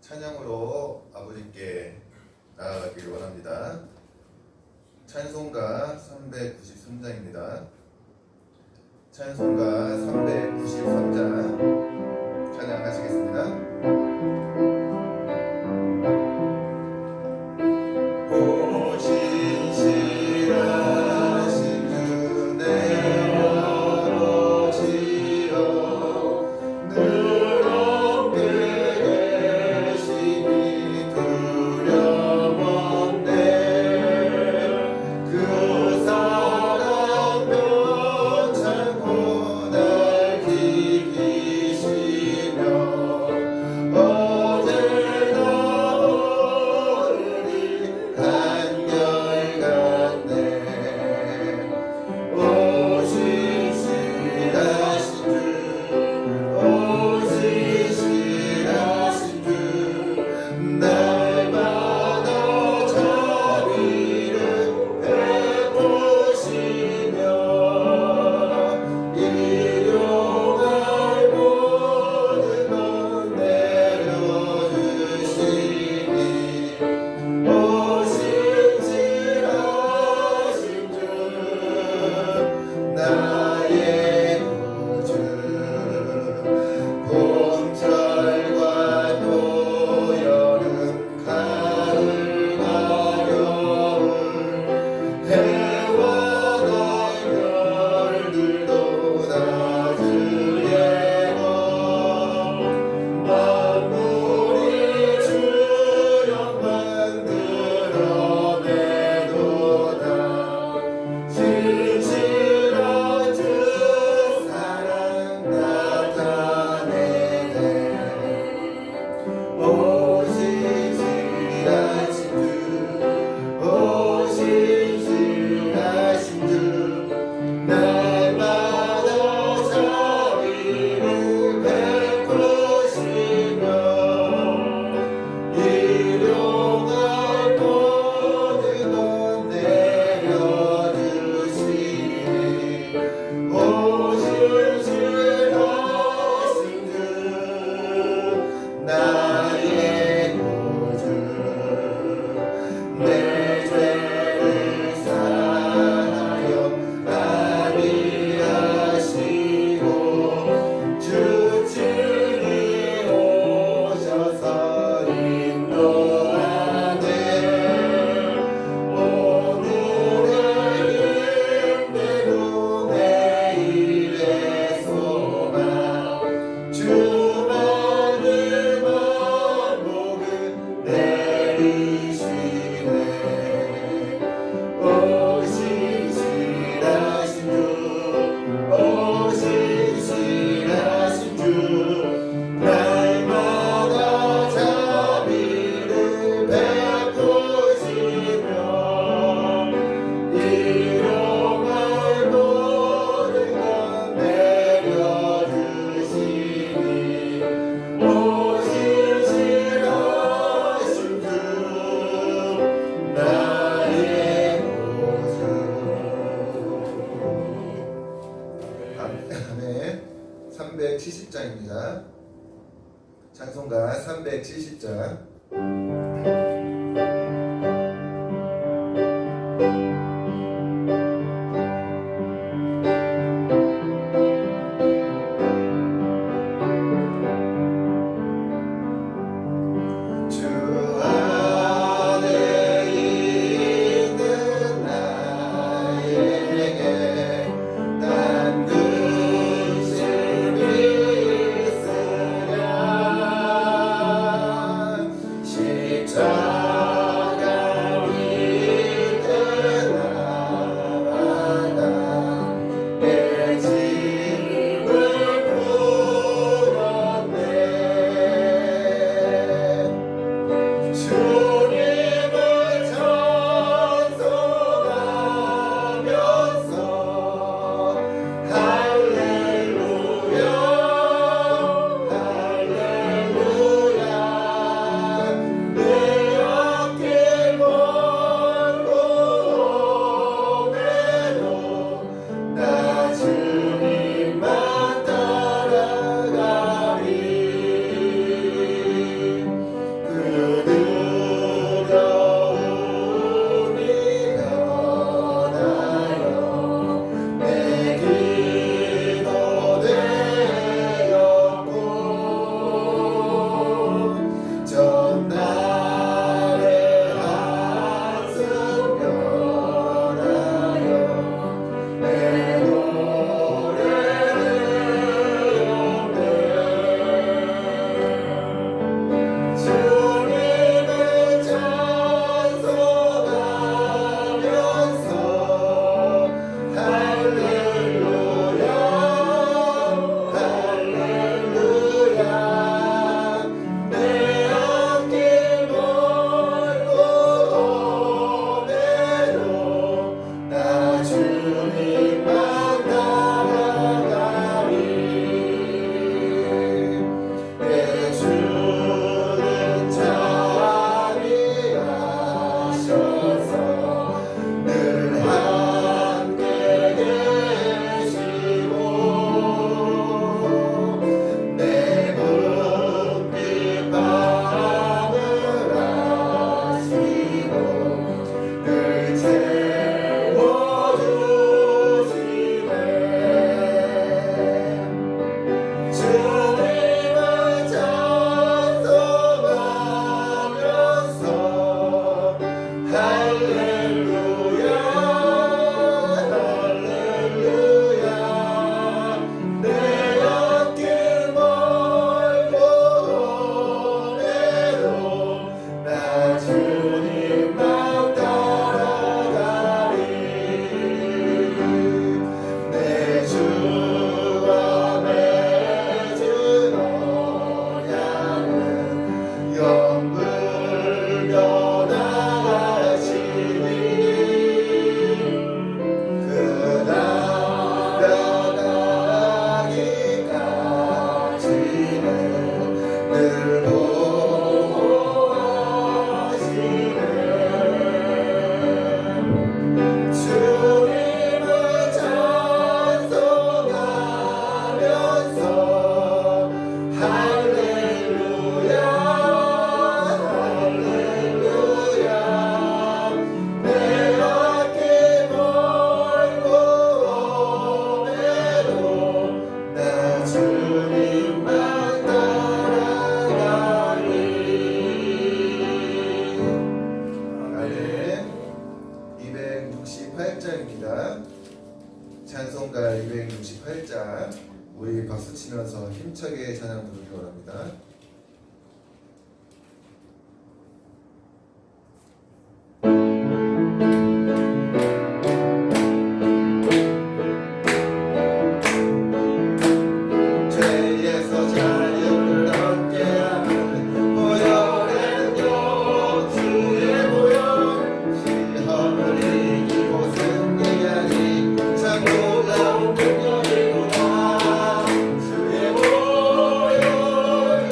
찬양으로 아버지께 나아가기를 원합니다. 찬송가 393장입니다. 찬송가 393장 찬양하시겠습니다. 아멘. 370장입니다. 찬송가 370장. 자 외치면서 힘차게 찬양 부르기 원합니다. 죄에서 자유를 얻게 하는 보혈의 주의 보혈 시험을 이기고 승리하니 참 놀라운 능력이구나. 주의 보혈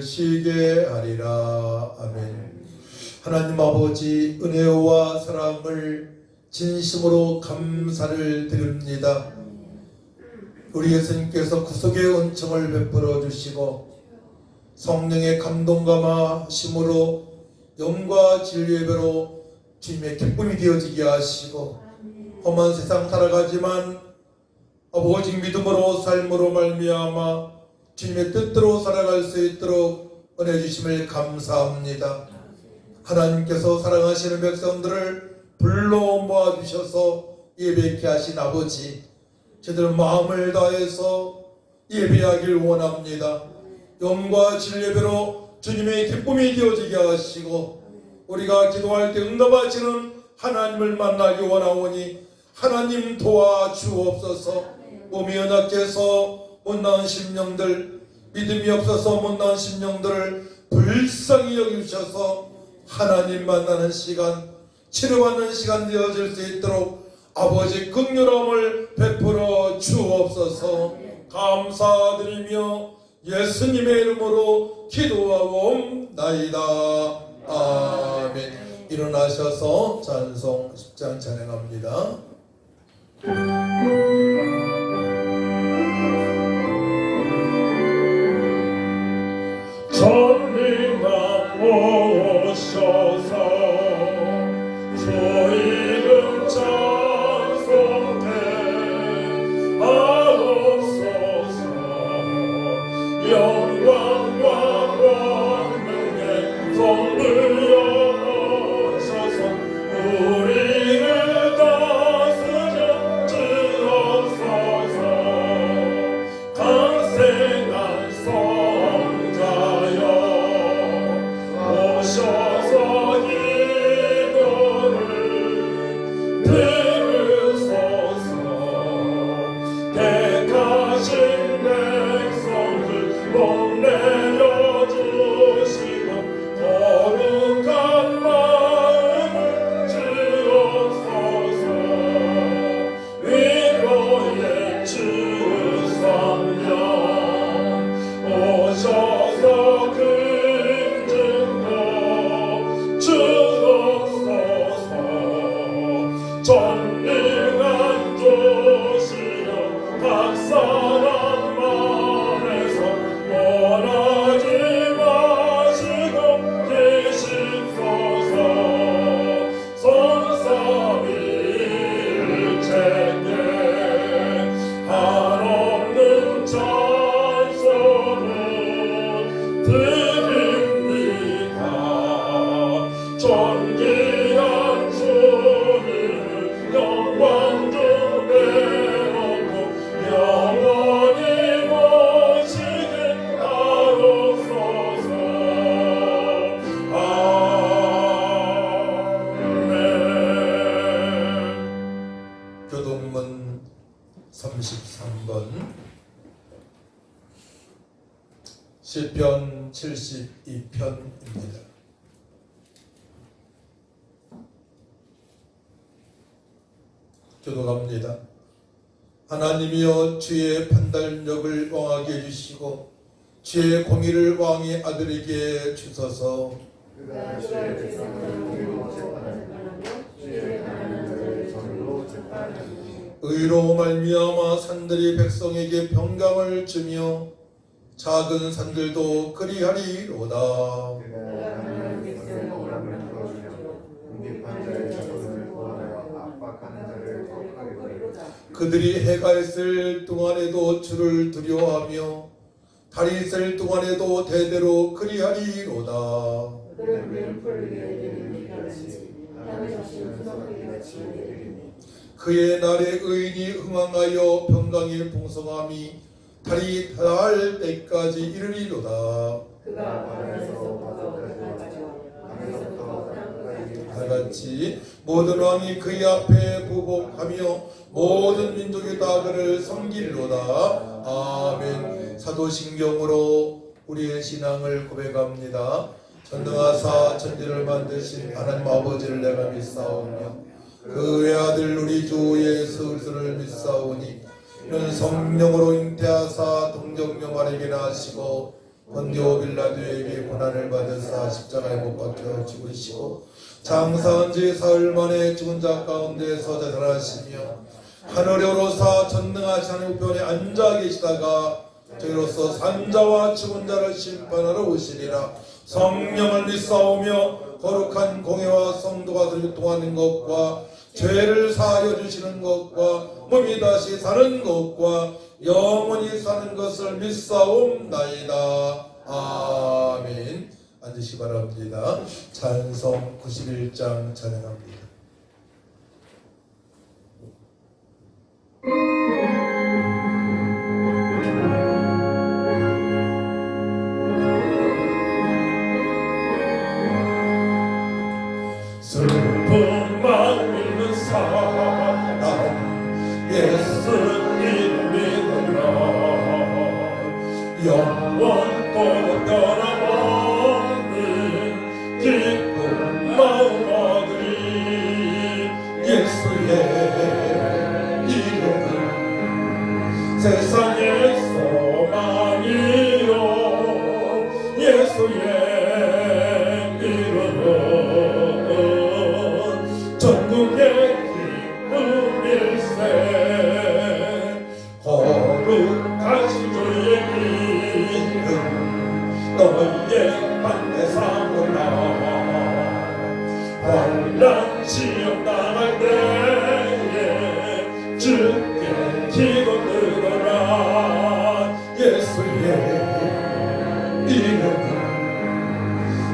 베푸시게 하리라. 아멘. 하나님 아버지, 은혜와 사랑을 진심으로 감사를 드립니다. 우리 예수님께서 구속의 은총을 베풀어 주시고 성령의 감동과 마심으로 영과 진리의 예배로 주님의 기쁨이 되어지게 하시고 험한 세상 살아가지만 오직 믿음으로 삶으로 말미암아 주님의 뜻대로 살아갈 수 있도록 은혜 주심을 감사합니다. 하나님께서 사랑하시는 백성들을 불러 모아주셔서 예배케 하신 아버지, 저들 마음을 다해서 예배하길 원합니다. 영과 진리 예배로 주님의 기쁨이 되어지게 하시고 우리가 기도할 때 응답하시는 하나님을 만나기 원하오니 하나님 도와주옵소서. 몸이 연약해서 못나은 심령들, 믿음이 없어서 못나은 심령들을 불쌍히 여기셔서 하나님 만나는 시간, 치료받는 시간 되어질 수 있도록 아버지 긍휼함을 베풀어 주옵소서. 감사드리며 예수님의 이름으로 기도하옵나이다. 아멘. 일어나셔서 찬송 10장 찬양합니다. 전능한 오셔서 주 이름 찬송해 하옵소서. 영광과 권능의 손을 여셔서 우리를 다스려 주옵소서. 강생한 성자여 오셔서 기도를 들으소서. 택하신 백성들 복 내려주시고 거룩한 마음을 주옵소서. 위로의 주 성령 오셔서 긍정도 주옵소서. 전능한 주시여 각 사람 마음에서 원하지 마시고 계십소서. 성삼위일체께 한없는 찬송을 드립니다. 존귀한 주님을 영광 좀 배우고 영원히 모시게 하옵소서. 아멘. 교동문 33번 시편 72편입니다. 교도갑니다. 하나님이여 주의 판단력을 왕하게 해주시고 주의 공의를 왕의 아들에게 주소서. 그가 주의 백성을 의로 재판하며 주의 가난한 자를 정의로 재판하며 의로 말미암아 산들이 백성에게 평강을 주며 작은 산들도 그리하리로다. 그가 가난한 백성의 오람을 풀어주며 궁핍한 자의 자손을 구원하여 압박하는 자를 격하게 하리로다. 그들이 해가 있을 동안에도 주를 두려워하며 달이 있을 동안에도 대대로 그리하리로다. 그들은 풀 위에 내리는 비같이 땅에 적신 수석이 같이 내리니 그의 날에 의인이 흥황하여 평강의 풍성함이 달이 닿을 때까지 이르리로다. 그가 바다에서부터 그날까지 강에서부터 땅까지 다같이 모든 왕이 그의 앞에 부복하며 모든 민족이 다 그를 섬기리로다. 아멘. 사도신경으로 우리의 신앙을 고백합니다. 전능하사 천지를 만드신 하나님 아버지를 내가 믿사오며 그 외아들 우리 주 예수 그리스도를 믿사오니 이는 성령으로 잉태하사 동정녀 마리아에게 나시고 본디오 빌라도에게 고난을 받으사 십자가에 못 박혀 죽으시고 장사한 지 사흘 만에 죽은 자 가운데서 자살하시며 하늘에 오르사 전능하신 하나님 우편에 앉아 계시다가 저희로서 산자와 죽은 자를 심판하러 오시리라. 성령을 믿사오며 거룩한 공회와 성도가 교통하는 것과 죄를 사하여 주시는 것과 몸이 다시 사는 것과 영원히 사는 것을 믿사옵나이다. 아멘. 앉으시 바랍니다. 찬송 91장 찬양합니다. 슬픈 마음 있는 사람 예수님 믿으라 영원토록 변함없는 기쁜 마음 얻으리 예수의 이름은 세상의 소망이요 예수의 이름은 전국의 기쁨일세 거룩하신 주의 이름 너희의 방대 삼으라 환난 시험 당할 때에 주께 기도 들어라 예수의 이름은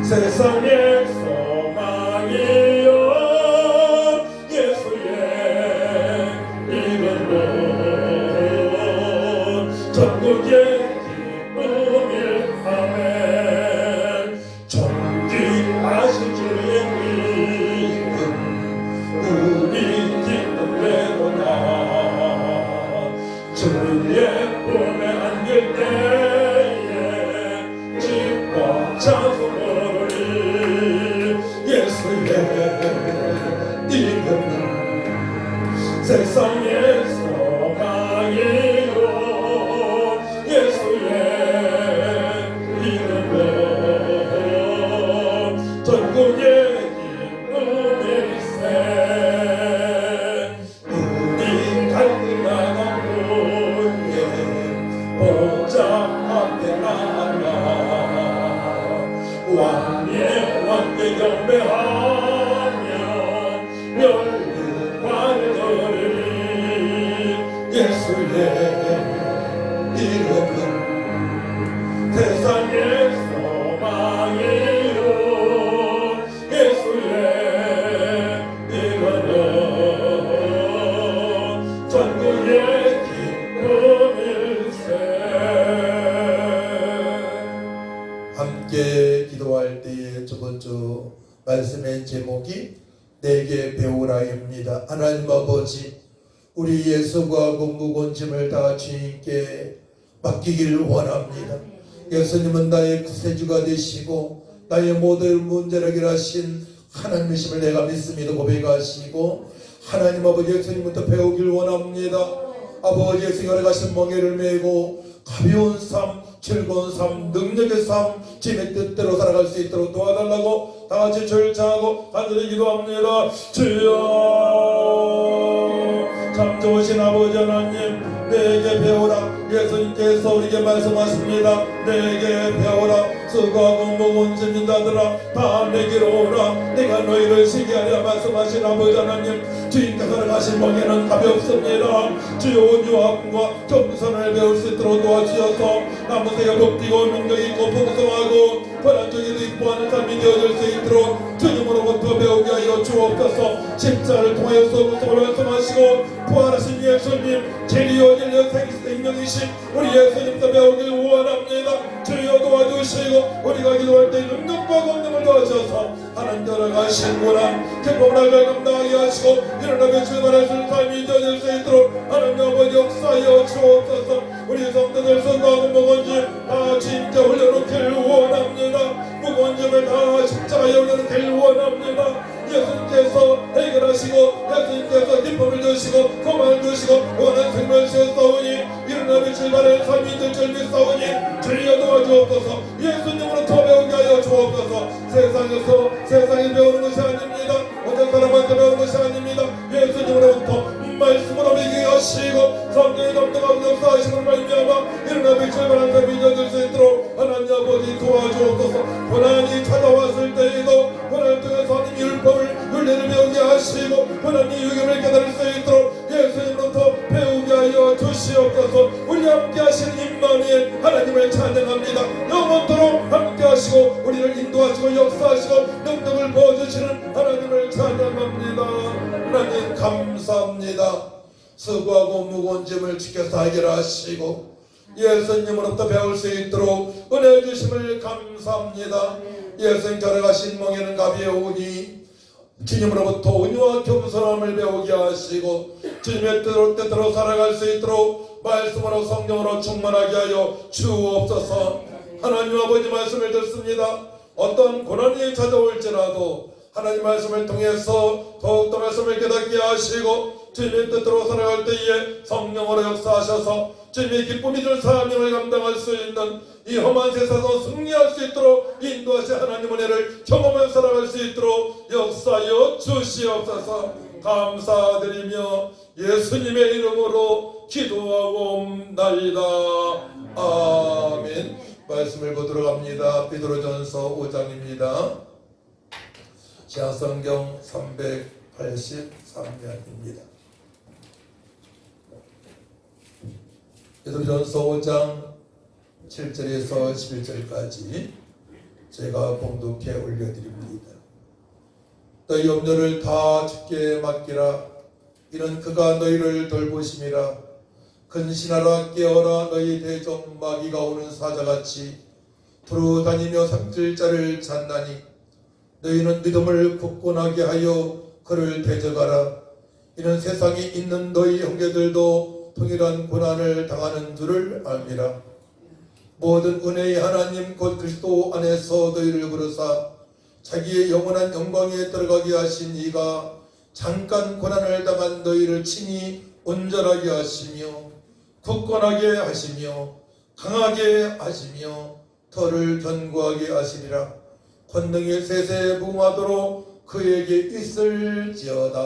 세상의 소망이요 예수의 이름은 전국의 기쁨일하네 존귀하신 주의 이름 우리 기쁨 되도다 주의 품에 안길 때에 기뻐 찬송 부르리 예수의 이름은 세상의 소망이요 예수의 이름은 전국의 기쁨일세 우리 갈등하던 후에 보좌 앞에 나아가 왕의 왕께 경배하며 멸류관을 드리리 예수의 이름은 세상의 소망이요 예수의 이름은 전국의 기쁨일세 함께 기도할 때의 첫 번째 말씀의 제목이 내게 배우라입니다. 하나님 아버지 우리 예수구하고 무거운 짐을 다 주님께 맡기기를 원합니다. 예수님은 나의 구세주가 되시고 나의 모든 문제를 해결하신 하나님이심을 내가 믿습니다 고백하시고 하나님 아버지 예수님부터 배우길 원합니다. 아버지 예수님 열어가신 멍에를 메고 가벼운 삶 즐거운 삶 능력의 삶 주님의 뜻대로 살아갈 수 있도록 도와달라고 다같이 절차하고 간절히 기도합니다. 주여 참 좋으신 아버지 하나님 내게 배우라 예수님께서 우리에게 말씀하십니다. 내게 배우라 수고하고 무거운 짐진 자들아 다 내게로 오라 내가 너희를 쉬게 하리라 말씀하신 아버지 하나님 주님께서 살아가신 멍에는 가볍습니다. 주여 온유함과 겸손을 배울 수 있도록 도와주셔서 남은세가 복되고 능력이 있고 풍성하고 불안정에도 있고 하는 삶이 되어질 수 있도록 주님으로부터 배우게 하여 주옵소서. 십자를 통하여서 무속을 말씀하시고 부활하신 예수님 진리요 진리 생명이신 우리 예수님도 배우길 원합니다. 주여 도와주시고 우리가 기도할 때 능력과 권능을 도와주셔서 하나님 들어가신 고난 기쁨을 감당하게 하시고 일어나며 출발할 수 있는 삶이 되어질 수 있도록 하나님 아버지 역사하여 주옵소서. 우리 성도들 선거하고 무거운 짐다 진짜 올려놓길 원합니다. 무거운 짐을 다 십자가에 올려놓길 원합니다. 예수님께서 해결하시고 예수님께서 기쁨을 주시고 소망을 주시고 원한 생명을 주셨사오니 일어나며 출발할 삶이 될 빛을 믿사오니 주여 도와주옵소서. 예수님으로 더 배우게 하여 주옵소서. 세상에서 세상이 배우는 것이 아닙니다. 어떤 사람한테 배우는 것이 아닙니다. 예수님으로부터 말씀으로 배우게 하시고 성령의 감동하고 역사하시는 말미암아 일어나 빛을 발한 사람이 잊어질 수 있도록 하나님 아버지 도와주옵소서. 고난이 찾아왔을 때에도 고난을 통해서 하나님 율법을 윤리를 배우게 하시고 하나님 유경을 깨달을 수 있도록 예수님으로부터 배우게 하여 주시옵소서. 우리 함께 하시는 임마누엘 하나님을 찬양합니다. 영원토록 함께 하시고 우리를 인도하시고 역사하시고 능력을 보여주시는 하나님을 찬양합니다. 하나님 감사합니다. 수고하고 무거운 짐을 지켜서 해결하시고 예수님으로부터 배울 수 있도록 은혜 주심을 감사합니다. 예수님 결혼하신 멍에는 가벼우니 주님으로부터 은혜와 겸손함을 배우게 하시고 주님의 뜻대로 살아갈 수 있도록 말씀으로 성령으로 충만하게 하여 주옵소서. 하나님 아버지 말씀을 듣습니다. 어떤 고난이 찾아올지라도 하나님 말씀을 통해서 더욱더 말씀을 깨닫게 하시고 주님의 뜻대로 살아갈 때에 성령으로 역사하셔서 주님의 기쁨이 줄 사명을 감당할 수 있는 이 험한 세상에서 승리할 수 있도록 인도하신 하나님 은혜를 경험하며 살아갈 수 있도록 역사하여 주시옵소서. 감사드리며 예수님의 이름으로 기도하옵나이다. 아멘. 말씀을 보도록 합니다. 베드로전서 5장입니다. 신약성경 383면입니다. 베드로전서 5장 7절에서 11절까지 제가 봉독해 올려드립니다. 너희 염려를 다 주께 맡기라. 이는 그가 너희를 돌보심이라. 근신하라 깨어라. 너희 대적 마귀가 오는 사자같이 두루 다니며 삼킬 자를 찾나니 너희는 믿음을 굳건하게 하여 그를 대적하라. 이는 세상에 있는 너희 형제들도 동일한 고난을 당하는 줄을 알미라. 모든 은혜의 하나님 곧 그리스도 안에서 너희를 부르사 자기의 영원한 영광에 들어가게 하신 이가 잠깐 고난을 당한 너희를 친히 온전하게 하시며 굳건하게 하시며 강하게 하시며 터를 견고하게 하시리라. 권능이 세세 무궁하도록 그에게 있을지어다.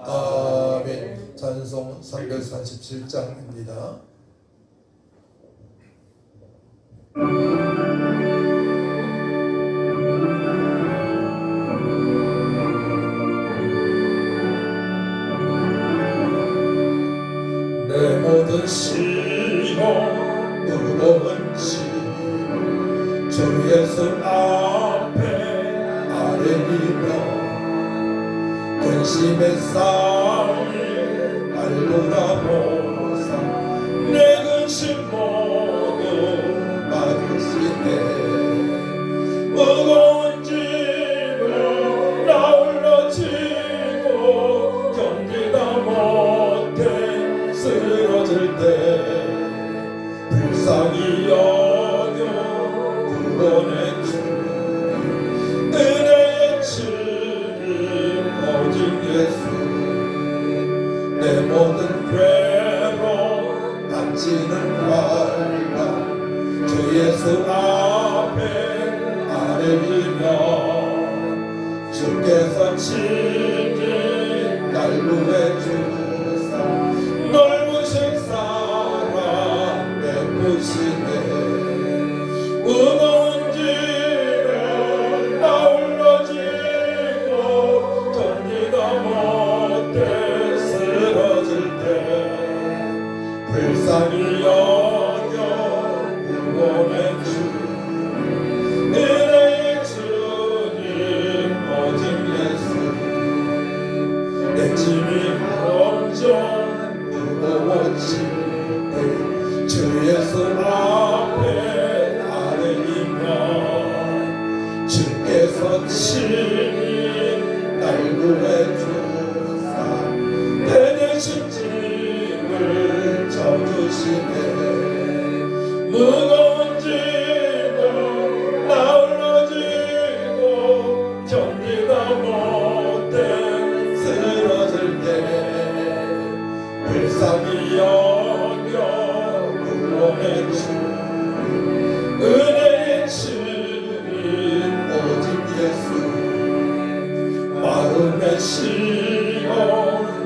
아멘. 찬송 337장입니다. 내 모든 시험 무거운 짐 주 예수 앞에 아뢰리며 근심의 싸움을 알고나 보사 내 근심 모두 받으시네. 무거운 짐을 나 홀로 지고 견디다 못해 쓰러질 때 불쌍히 여겨 구원의 주님 은혜의 주님 오직 예수 내 모든 괴로움 닥치는 환란 주 예수 앞에 아뢰리며 주께서 친히 날 구해주사 넓으신 사랑 베푸시네. 무거운 짐을 나 홀로 지고 견디다 못해 쓰러질 때 불쌍히 여겨 구원의 주님 은혜의 주님 오직 예수 내 짐이 엄청 무거워질 때 주 예수 앞에 아뢰리며 주께서 친히 날 구해주사 내 대신 짐을 져주시네. 무거운 짐을 나 홀로 지고 견디다 못해 쓰러질 때 불쌍히 여겨 구원해 주 되시고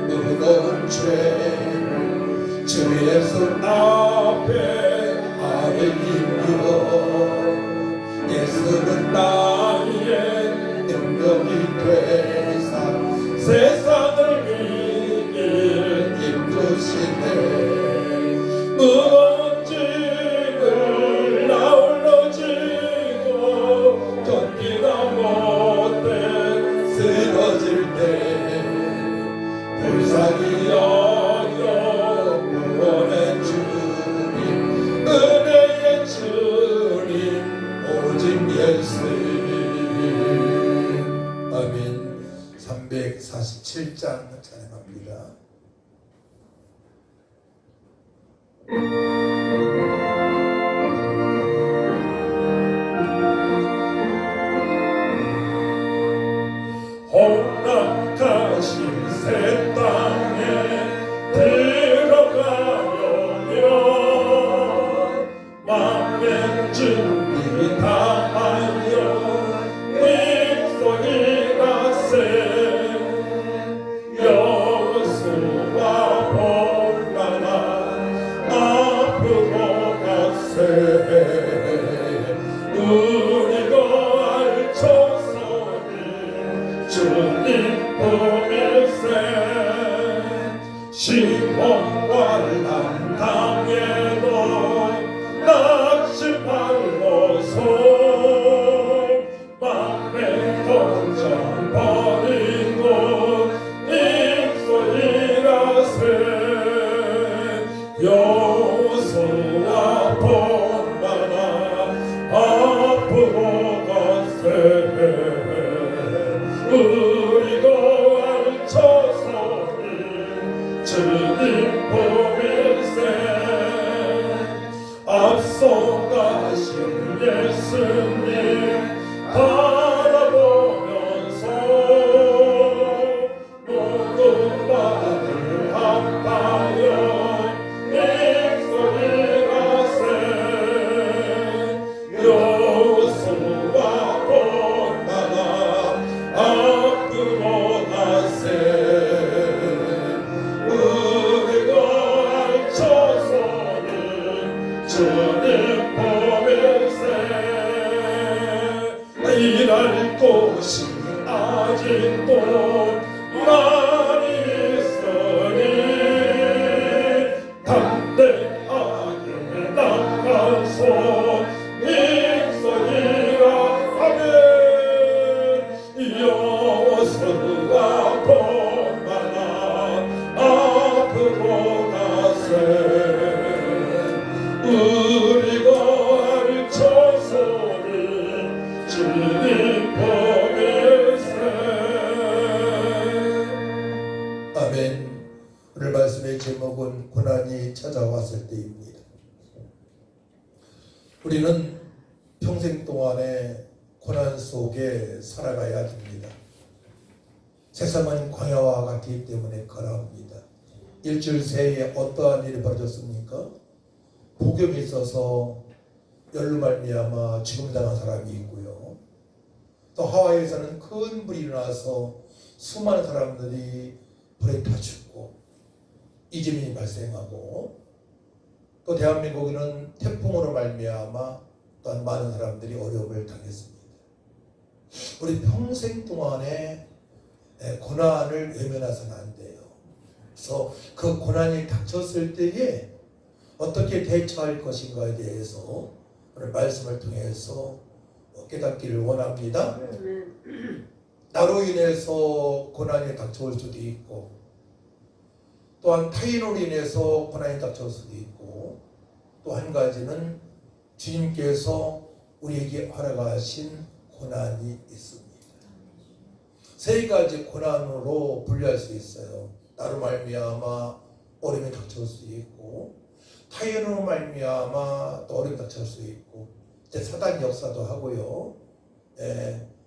무거운 죄를 주의 손 앞에 아뢰기며 예수는 나의 능력이 되사 세상을 이길 힘드시네 무거운 짐을 나홀로 지고 견디다 못해 쓰러질 때 불쌍히 여겨 구원의 주님 은혜의 주님 오직 예수. 아멘. 347장 찬양합니다. 허락하신 새 땅에 들어가려면 맘의 준비 다하여 입속이나 세 여수와 볼만한 앞으로 가세 우리가 알초서는 주님 보일세 시험과 당에도 낙심 말고서 맘에 던져 버리고 입소리라세 여호수아 본만아 앞으로 가세 우리가 알초서는 주님 보일세 앞서가신 예수님 바라보면서 모든 말을 합하여 입소리라세 여호수아 본만아 앞으로 가세 우리가 알초서는 주님 보일세 일할 곳이 아직도 많이 있으니 담대하게 나가서 입소리라 하면 여호수아 본만아 앞으로 가세 우리가 알초서는 주님 보일세. 아멘. 오늘 말씀의 제목은 고난이 찾아왔을 때입니다. 우리는 평생 동안에 고난 속에 살아가야 됩니다. 세상은 광야와 같기 때문에 그러합니다. 일주일 새에 어떠한 일이 벌어졌습니까? 복염이 있어서 열로 말미암아 죽음당한 사람이 있고요. 또 하와이에서는 큰 불이 일어나서 수많은 사람들이 불에 타 죽고 이재민이 발생하고 또 대한민국에는 태풍으로 말미암아 또한 많은 사람들이 어려움을 당했습니다. 우리 평생 동안에 고난을 외면해서는 안 돼요. 그래서 그 고난이 닥쳤을 때에 어떻게 대처할 것인가에 대해서 오늘 말씀을 통해서 깨닫기를 원합니다. 나로 인해서 고난이 닥쳐올 수도 있고 또한 타인으로 인해서 고난이 닥쳐올 수도 있고 또 한 가지는 주님께서 우리에게 허락하신 고난이 있습니다. 세 가지 고난으로 분류할 수 있어요. 나로 말미암아 어려움이 닥쳐올 수 있고 타인으로 말미암아 또 어려움이 닥쳐올 수 있고 사단 역사도 하고요.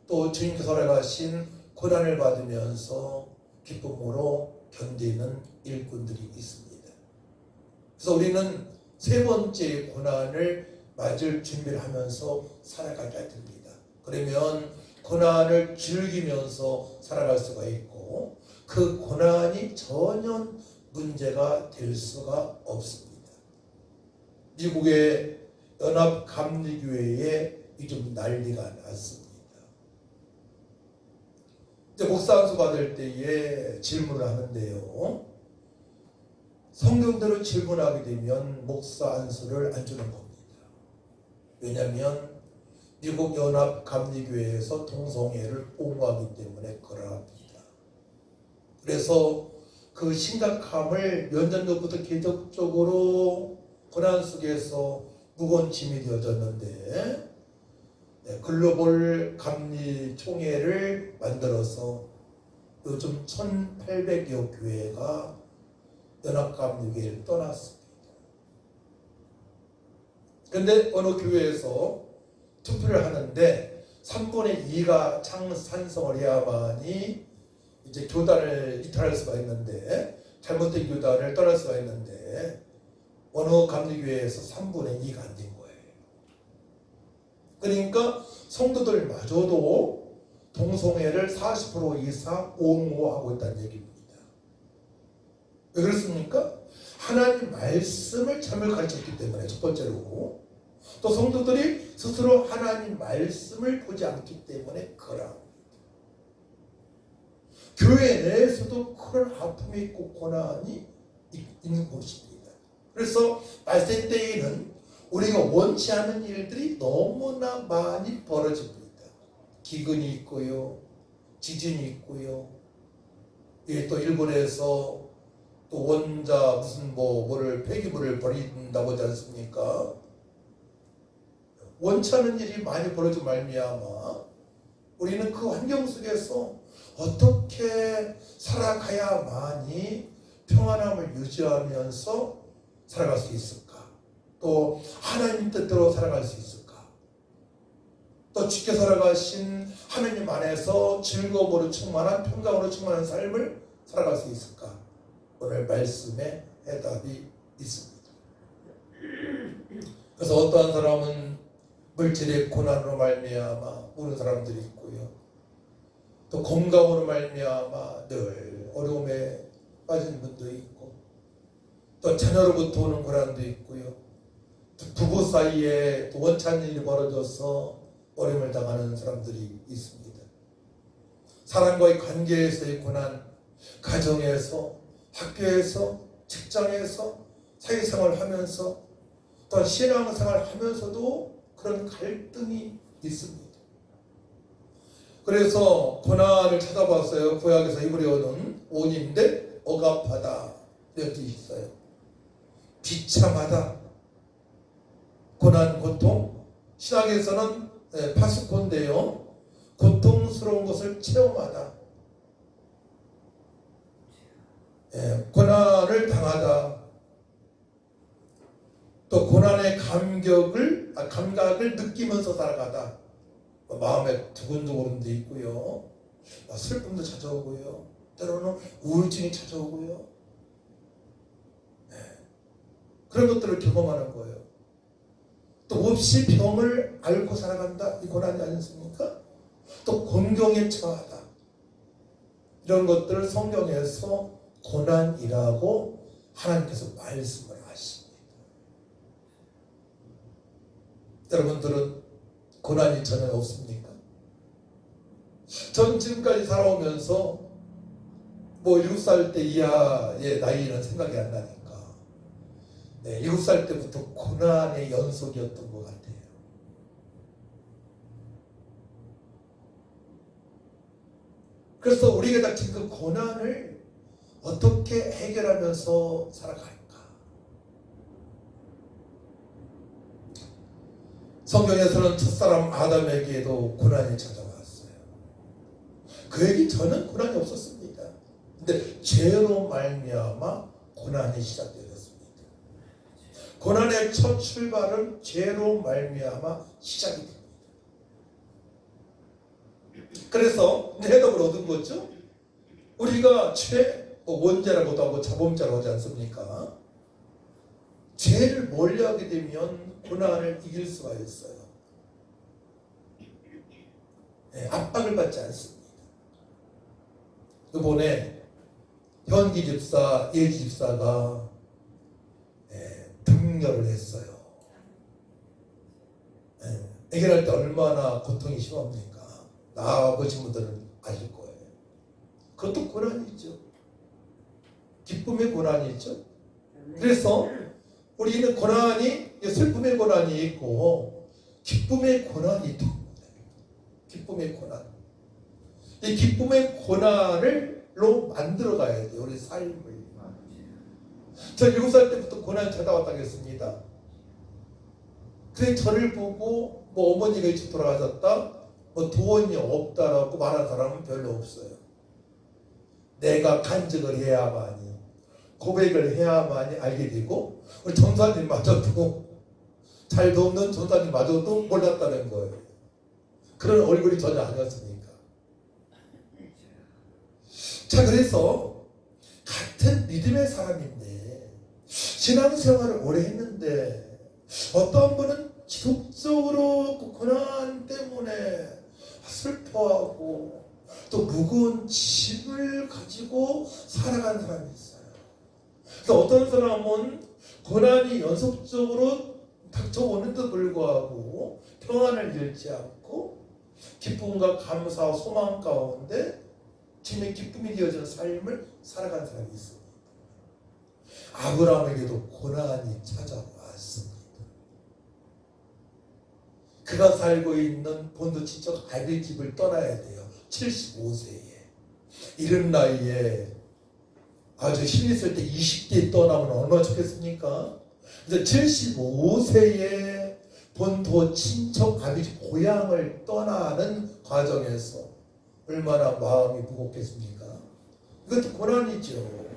또 주님께서 허락하신 고난을 받으면서 기쁨으로 견디는 일꾼들이 있습니다. 그래서 우리는 세 번째 고난을 맞을 준비를 하면서 살아가야 됩니다. 그러면 고난을 즐기면서 살아갈 수가 있고 그 고난이 전혀 문제가 될 수가 없습니다. 미국의 연합감리교회에 좀 난리가 났습니다. 이제 목사 안수 받을 때에 질문을 하는데요. 성경대로 질문하게 되면 목사 안수를 안 주는 겁니다. 왜냐하면 미국 연합감리교회에서 동성애를 옹호하기 때문에 그러합니다. 그래서 그 심각함을 몇 년 전부터 계속적으로 고난 속에서 무거운 짐이 되어졌는데 글로벌 감리 총회를 만들어서 요즘 1800여 교회가 연합감리교회를 떠났습니다. 그런데 어느 교회에서 투표를 하는데 3분의 2가 찬성을 해야만이 이제 교단을 이탈할 수가 있는데 잘못된 교단을 떠날 수가 있는데 어느 감리교회에서 3분의 2가 안 된 거예요. 그러니까 성도들마저도 동성애를 40% 이상 옹호하고 있다는 얘기입니다. 왜 그렇습니까? 하나님 말씀을 잘못 가르쳤기 때문에 첫 번째로 또 성도들이 스스로 하나님 말씀을 보지 않기 때문에 그러합니다. 교회 내에서도 그런 아픔이 있고 고난이 있는 곳입니다. 그래서 말세 때에는 우리가 원치 않은 일들이 너무나 많이 벌어집니다. 기근이 있고요, 지진이 있고요. 또 일본에서 또 원자 무슨 뭐를 폐기물을 버린다고 하지 않습니까? 원치 않은 일이 많이 벌어져 말미암아 우리는 그 환경 속에서 어떻게 살아가야만이 평안함을 유지하면서 살아갈 수 있을까? 또 하나님 뜻대로 살아갈 수 있을까? 또 주께 살아가신 하나님 안에서 즐거움으로 충만한 평강으로 충만한 삶을 살아갈 수 있을까? 오늘 말씀에 해답이 있습니다. 그래서 어떠한 사람은 물질의 고난으로 말미암아 우는 사람들이 있고요. 또 건강으로 말미암아 늘 어려움에 빠진 분도 있고 또 자녀로부터 오는 고난도 있고요. 또 부부 사이에 또 원치 않는 일이 벌어져서 어려움을 당하는 사람들이 있습니다. 사람과의 관계에서의 고난, 가정에서, 학교에서, 직장에서, 사회생활을 하면서 또 신앙생활을 하면서도 그런 갈등이 있습니다. 그래서 고난을 찾아봤어요. 구약에서 히브리어는 온인데 억압하다 이렇게 있어요. 비참하다, 고난, 고통. 신학에서는 파스콘데요. 고통스러운 것을 체험하다. 고난을 당하다. 또 고난의 감각을 느끼면서 살아가다. 마음에 두근두근도 있고요. 슬픔도 찾아오고요. 때로는 우울증이 찾아오고요. 그런 것들을 경험하는 거예요. 또 없이 병을 앓고 살아간다. 이 고난이 아니었습니까? 또 곤경에 처하다. 이런 것들을 성경에서 고난이라고 하나님께서 말씀을 하십니다. 여러분들은 고난이 전혀 없습니까? 전 지금까지 살아오면서 7살 때 이하의 나이는 생각이 안 나니까 7살 때부터 고난의 연속이었던 것 같아요. 그래서 우리가 닥친 그 고난을 어떻게 해결하면서 살아갈까? 성경에서는 첫사람 아담에게도 고난이 찾아왔어요. 그에게 전혀 고난이 없었습니다. 근데 죄로 말미암아 고난이 시작되었습니다. 고난의 첫 출발은 죄로 말미암아 시작이 됩니다. 그래서 해답을 얻은 거죠. 우리가 원죄라고도 하고 자범죄라고 하지 않습니까? 죄를 멀리하게 되면 고난을 이길 수가 있어요. 압박을 받지 않습니다. 이번에 현기 집사, 예지 집사가 등려를 했어요. 애결할 때 얼마나 고통이 심합니까? 나아보신 분들은 아실 거예요. 그것도 고난이죠. 기쁨의 고난이죠. 그래서 우리는 고난이, 슬픔의 고난이 있고 기쁨의 고난이 있다. 기쁨의 고난. 이 기쁨의 고난을로 만들어 가야 돼요. 우리 삶을. 저 7살 때부터 고난이 찾아왔다고 했습니다. 그래 저를 보고 뭐 어머니가 일찍 돌아가셨다, 뭐 돈이 없다라고 말하는 사람은 별로 없어요. 내가 간증을 해야만이, 고백을 해야만이 알게 되고, 우리 전사님마저도 잘 돕는 전사님마저도 몰랐다는 거예요. 그런 얼굴이 전혀 아니었으니까. 자, 그래서 같은 믿음의 사람인데 신앙생활을 오래 했는데 어떤 분은 지속적으로 그 고난 때문에 슬퍼하고 또 무거운 짐을 가지고 살아가는 사람이 있어요. 그래서 어떤 사람은 고난이 연속적으로 닥쳐오는데도 불구하고 평안을 잃지 않고 기쁨과 감사와 소망 가운데 짐의 기쁨이 되어지는 삶을 살아가는 사람이 있습니다. 아브라함에게도 고난이 찾아왔습니다. 그가 살고 있는 본토 친척 아비 집을 떠나야 돼요. 75세에. 이른 나이에 아주 힘 있을 때 20대에 떠나면 얼마나 좋겠습니까? 이제 75세에 본토 친척 아비 집 고향을 떠나는 과정에서 얼마나 마음이 무겁겠습니까? 이것도 고난이죠.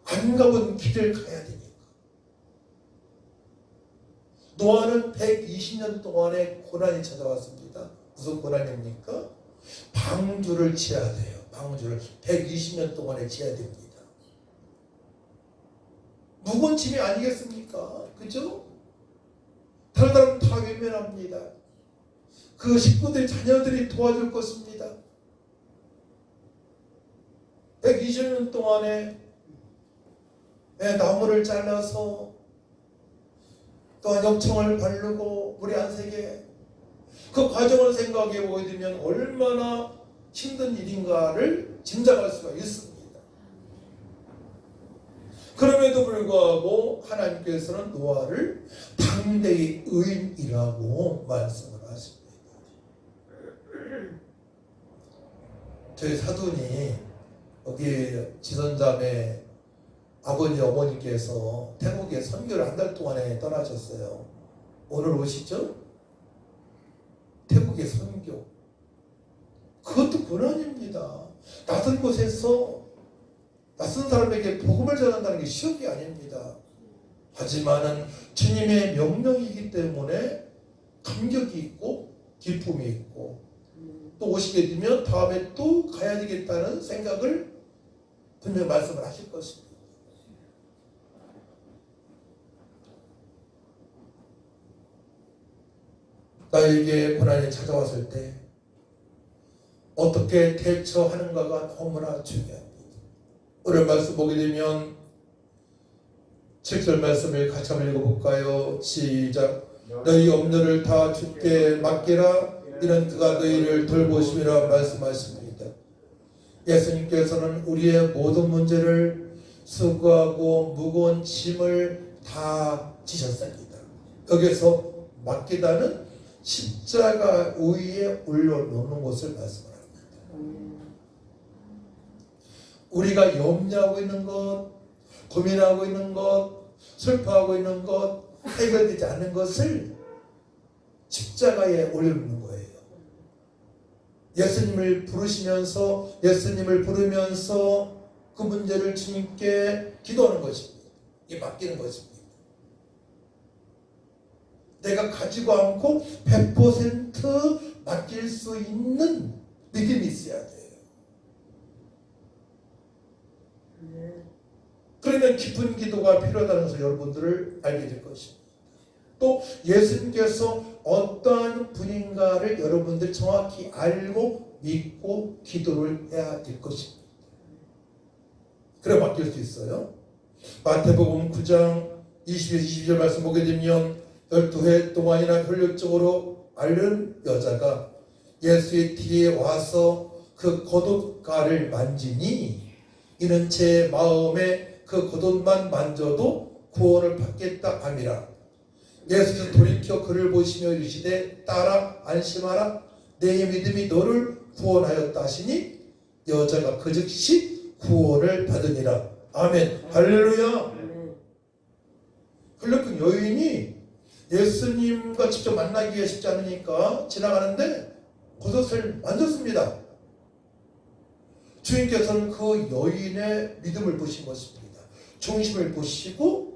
안 가본 길을 가야 되니까. 노아는 120년 동안의 고난이 찾아왔습니다. 무슨 고난입니까? 방주를 지어야 돼요. 방주를 120년 동안에 지어야 됩니다. 무거운 짐이 아니겠습니까? 그죠? 다른 사람은 다 외면합니다. 그 식구들, 자녀들이 도와줄 것입니다. 120년 동안에 나무를 잘라서 또한 역청을 바르고 물에 안 새게, 그 과정을 생각해 보게 되면 얼마나 힘든 일인가를 짐작할 수가 있습니다. 그럼에도 불구하고 하나님께서는 노아를 당대의 의인이라고 말씀을 하십니다. 저희 사돈이 여기 지선자매 아버지 어머니께서 태국에 선교를 한 달 동안에 떠나셨어요. 오늘 오시죠? 태국의 선교. 그것도 고난입니다. 낯선 곳에서 낯선 사람에게 복음을 전한다는 게 쉬운 게 아닙니다. 하지만은 주님의 명령이기 때문에 감격이 있고 기쁨이 있고 또 오시게 되면 다음에 또 가야 되겠다는 생각을 분명히 말씀을 하실 것입니다. 나에게 고난이 찾아왔을 때 어떻게 대처하는가가 너무나 중요합니다. 오늘 말씀 보게 되면 7절 말씀을 같이 한번 읽어볼까요? 시작. 너희 염려를 다 주께 맡기라. 이는 그가 너희를 돌보심이라 말씀하십니다. 예수님께서는 우리의 모든 문제를 수고하고 무거운 짐을 다 지셨습니다. 여기서 맡기다는 십자가 위에 올려놓는 것을 말씀합니다. 우리가 염려하고 있는 것, 고민하고 있는 것, 슬퍼하고 있는 것, 해결되지 않는 것을 십자가에 올려놓는 거예요. 예수님을 부르시면서, 예수님을 부르면서 그 문제를 주님께 기도하는 것입니다. 이게 맡기는 것입니다. 내가 가지고 않고 100% 맡길 수 있는 믿음이 있어야 돼요. 그러면 깊은 기도가 필요하다는 것을 여러분들을 알게 될 것입니다. 또 예수님께서 어떠한 분인 뭔가를 여러분들 정확히 알고 믿고 기도를 해야 될 것입니다. 그래 바뀔 수 있어요. 마태복음 9장 22절 말씀 보게 되면 12해 동안이나 효력적으로 앓는 여자가 예수의 뒤에 와서 그 겉옷가를 만지니 이는 제 마음에 그 겉옷만 만져도 구원을 받겠다 함이라. 예수께서 돌이켜 그를 보시며 이르시되 딸아 안심하라 내 믿음이 너를 구원하였다 하시니 여자가 그 즉시 구원을 받으니라. 아멘. 할렐루야. 흘렀던 여인이 예수님과 직접 만나기가 쉽지 않으니까 지나가는데 겉옷을 만졌습니다. 주님께서는 그 여인의 믿음을 보신 것입니다. 중심을 보시고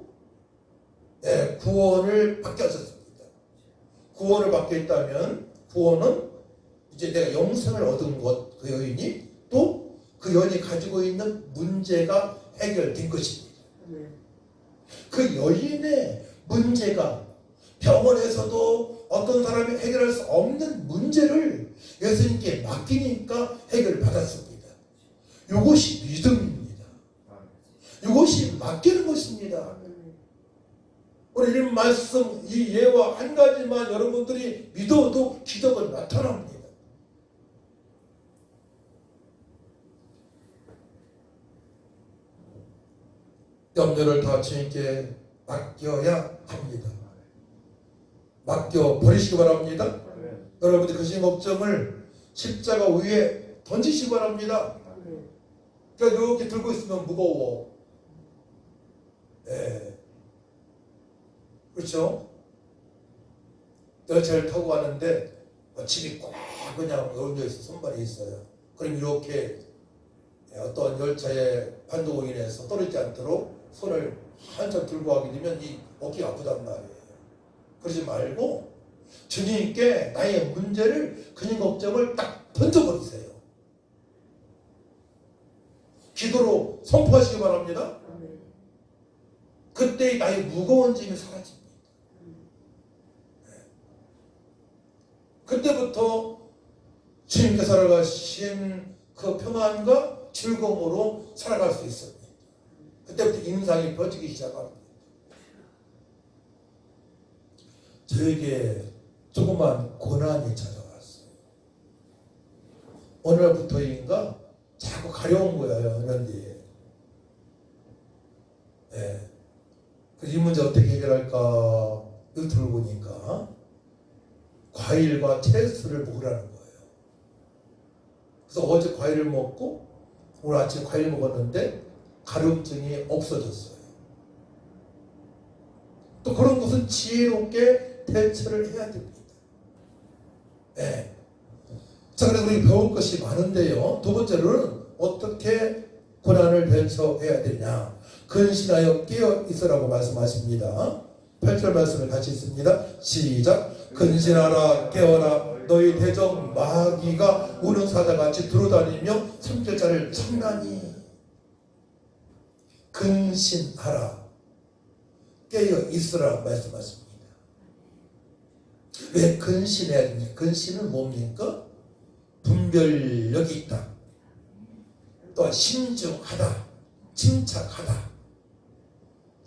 구원을 받게 하셨습니다. 구원을 받게 했다면 구원은 이제 내가 영생을 얻은 것, 그 여인이 또 그 여인이 가지고 있는 문제가 해결된 것입니다. 그 여인의 문제가 병원에서도 어떤 사람이 해결할 수 없는 문제를 예수님께 맡기니까 해결을 받았습니다. 이것이 믿음입니다. 이것이 맡기는 것입니다. 우리 이 말씀, 이 예와 한 가지만 여러분들이 믿어도 기적은 나타납니다. 염려를 다 주님께 맡겨야 합니다. 맡겨 버리시기 바랍니다. 여러분들 그 걱정을 십자가 위에 던지시기 바랍니다. 그러니까 이렇게 들고 있으면 무거워. 그렇죠? 열차를 타고 가는데 짐이 꽉 그냥 열려있어 손발이 있어요. 그럼 이렇게 어떤 열차의 반동으로 인해서 떨어지지 않도록 손을 한참 들고 가게 되면 이 어깨가 아프단 말이에요. 그러지 말고 주님께 나의 문제를 근심 걱정을 딱 던져버리세요. 기도로 선포하시기 바랍니다. 그때 나의 무거운 짐이 사라집니다. 그때부터 주님께 살아가신 그 평안과 즐거움으로 살아갈 수 있습니다. 그때부터 인상이 펴지기 시작합니다. 저에게 조그만 고난이 찾아왔어요. 어느 날부터인가 자꾸 가려운 거예요. 이런 뒤에. 그래서 이 문제 어떻게 해결할까 들어 보니까 과일과 채소를 먹으라는 거예요. 그래서 어제 과일을 먹고 오늘 아침 과일 먹었는데 가려움증이 없어졌어요. 또 그런 것은 지혜롭게 대처를 해야 됩니다. 자, 그래서 우리 배울 것이 많은데요. 두 번째로는 어떻게 고난을 대처해야 되냐. 근신하여 깨어 있으라고 말씀하십니다. 8절 말씀을 같이 읽습니다. 시작. 근신하라 깨어라 너희 대적 마귀가 우는 사자같이 두루다니며 삼킬자를 찾나니. 근신하라 깨어 있으라 말씀하십니다. 왜 근신해야 됩니까? 근신은 뭡니까? 분별력이 있다. 또한 신중하다, 침착하다,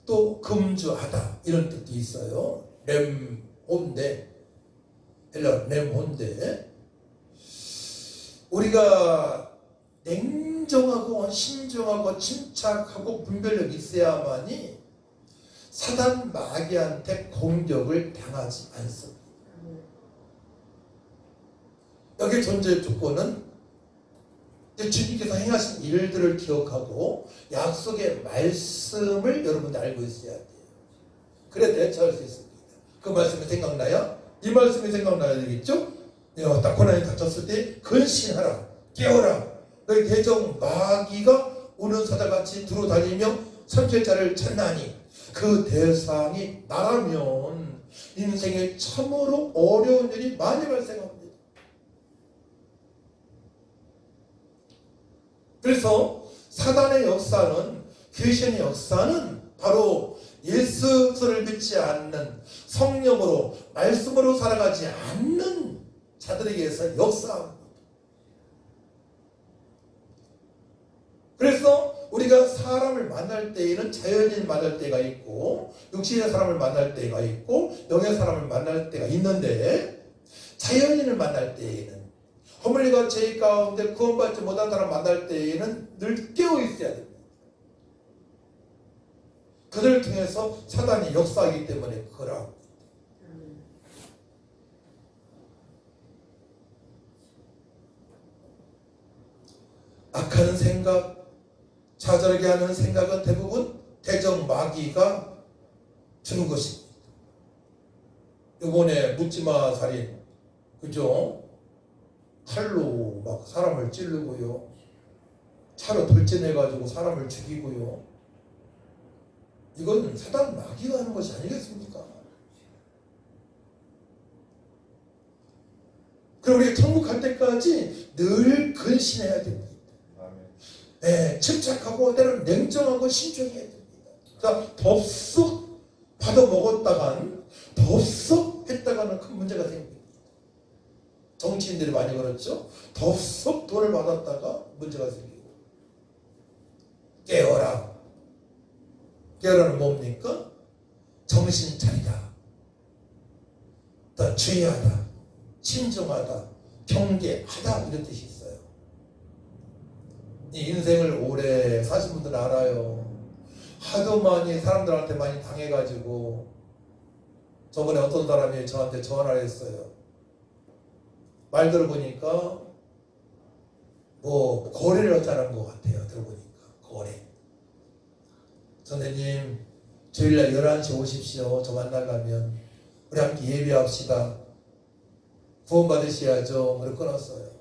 또 금주하다 이런 뜻도 있어요. 렘혼데, 렘혼데 우리가 냉정하고 신중하고 침착하고 분별력이 있어야만이 사단 마귀한테 공격을 당하지 않습니다. 여기 존재의 조건은 주님께서 행하신 일들을 기억하고 약속의 말씀을 여러분들 알고 있어야 돼요. 그래 대처할 수 있습니다. 그 말씀이 생각나요? 이 말씀이 생각나야 되겠죠? 딱 고난이 닥쳤을 때 근신하라 깨어라 너희 대적 마귀가 우는 사자같이 두루다니며 삼킬자를 찾나니. 그 대상이 나라면 인생에 참으로 어려운 일이 많이 발생합니다. 그래서 사단의 역사는, 귀신의 역사는 바로 예수를 믿지 않는, 성령으로 말씀으로 살아가지 않는 자들에게서 역사합니다. 그래서 우리가 사람을 만날 때에는 자연인 만날 때가 있고 육신의 사람을 만날 때가 있고 영의 사람을 만날 때가 있는데 자연인을 만날 때에는 허물리가 죄 가운데 구원받지 못한 사람 만날 때에는 늘 깨어 있어야 됩니다. 그들을 통해서 사단이 역사하기 때문에 그러라고. 악한 생각, 좌절하게 하는 생각은 대부분 대적 마귀가 주는 것입니다. 이번에 묻지마 살인, 그죠? 칼로 막 사람을 찌르고요. 차로 돌진해가지고 사람을 죽이고요. 이건 사단 마귀가 하는 것이 아니겠습니까? 그럼 우리 천국 갈 때까지 늘 근신해야 됩니다. 네, 침착하고 때로는 냉정하고 신중해야 됩니다. 자, 덥석 받아 먹었다간 덥석 했다가는 큰 문제가 생깁니다. 정치인들이 많이 그렇죠. 덥석 돈을 받았다가 문제가 생기고. 깨어라. 깨어라는 뭡니까? 정신 차리라. 더 주의하다. 신중하다. 경계하다. 이런 뜻이 있어요. 이 인생을 오래 사신 분들은 알아요. 하도 많이 사람들한테 많이 당해가지고 저번에 어떤 사람이 저한테 전화를 했어요. 말 들어보니까 뭐 거래를 하자는 것 같아요. 들어보니까 거래. 선생님 주일날 11시 오십시오. 저 만나려면 우리 함께 예배합시다. 구원 받으셔야죠. 그걸 끊었어요.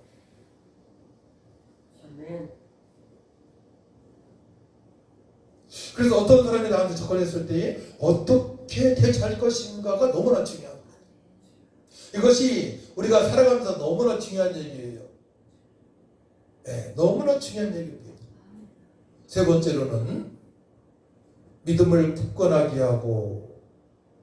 그래서 어떤 사람이 나한테 접근했을 때 어떻게 대처할 것인가가 너무나 중요합니다. 이것이 우리가 살아가면서 너무나 중요한 얘기예요. 네, 너무나 중요한 얘기입니다. 세 번째로는 믿음을 굳건하게 하고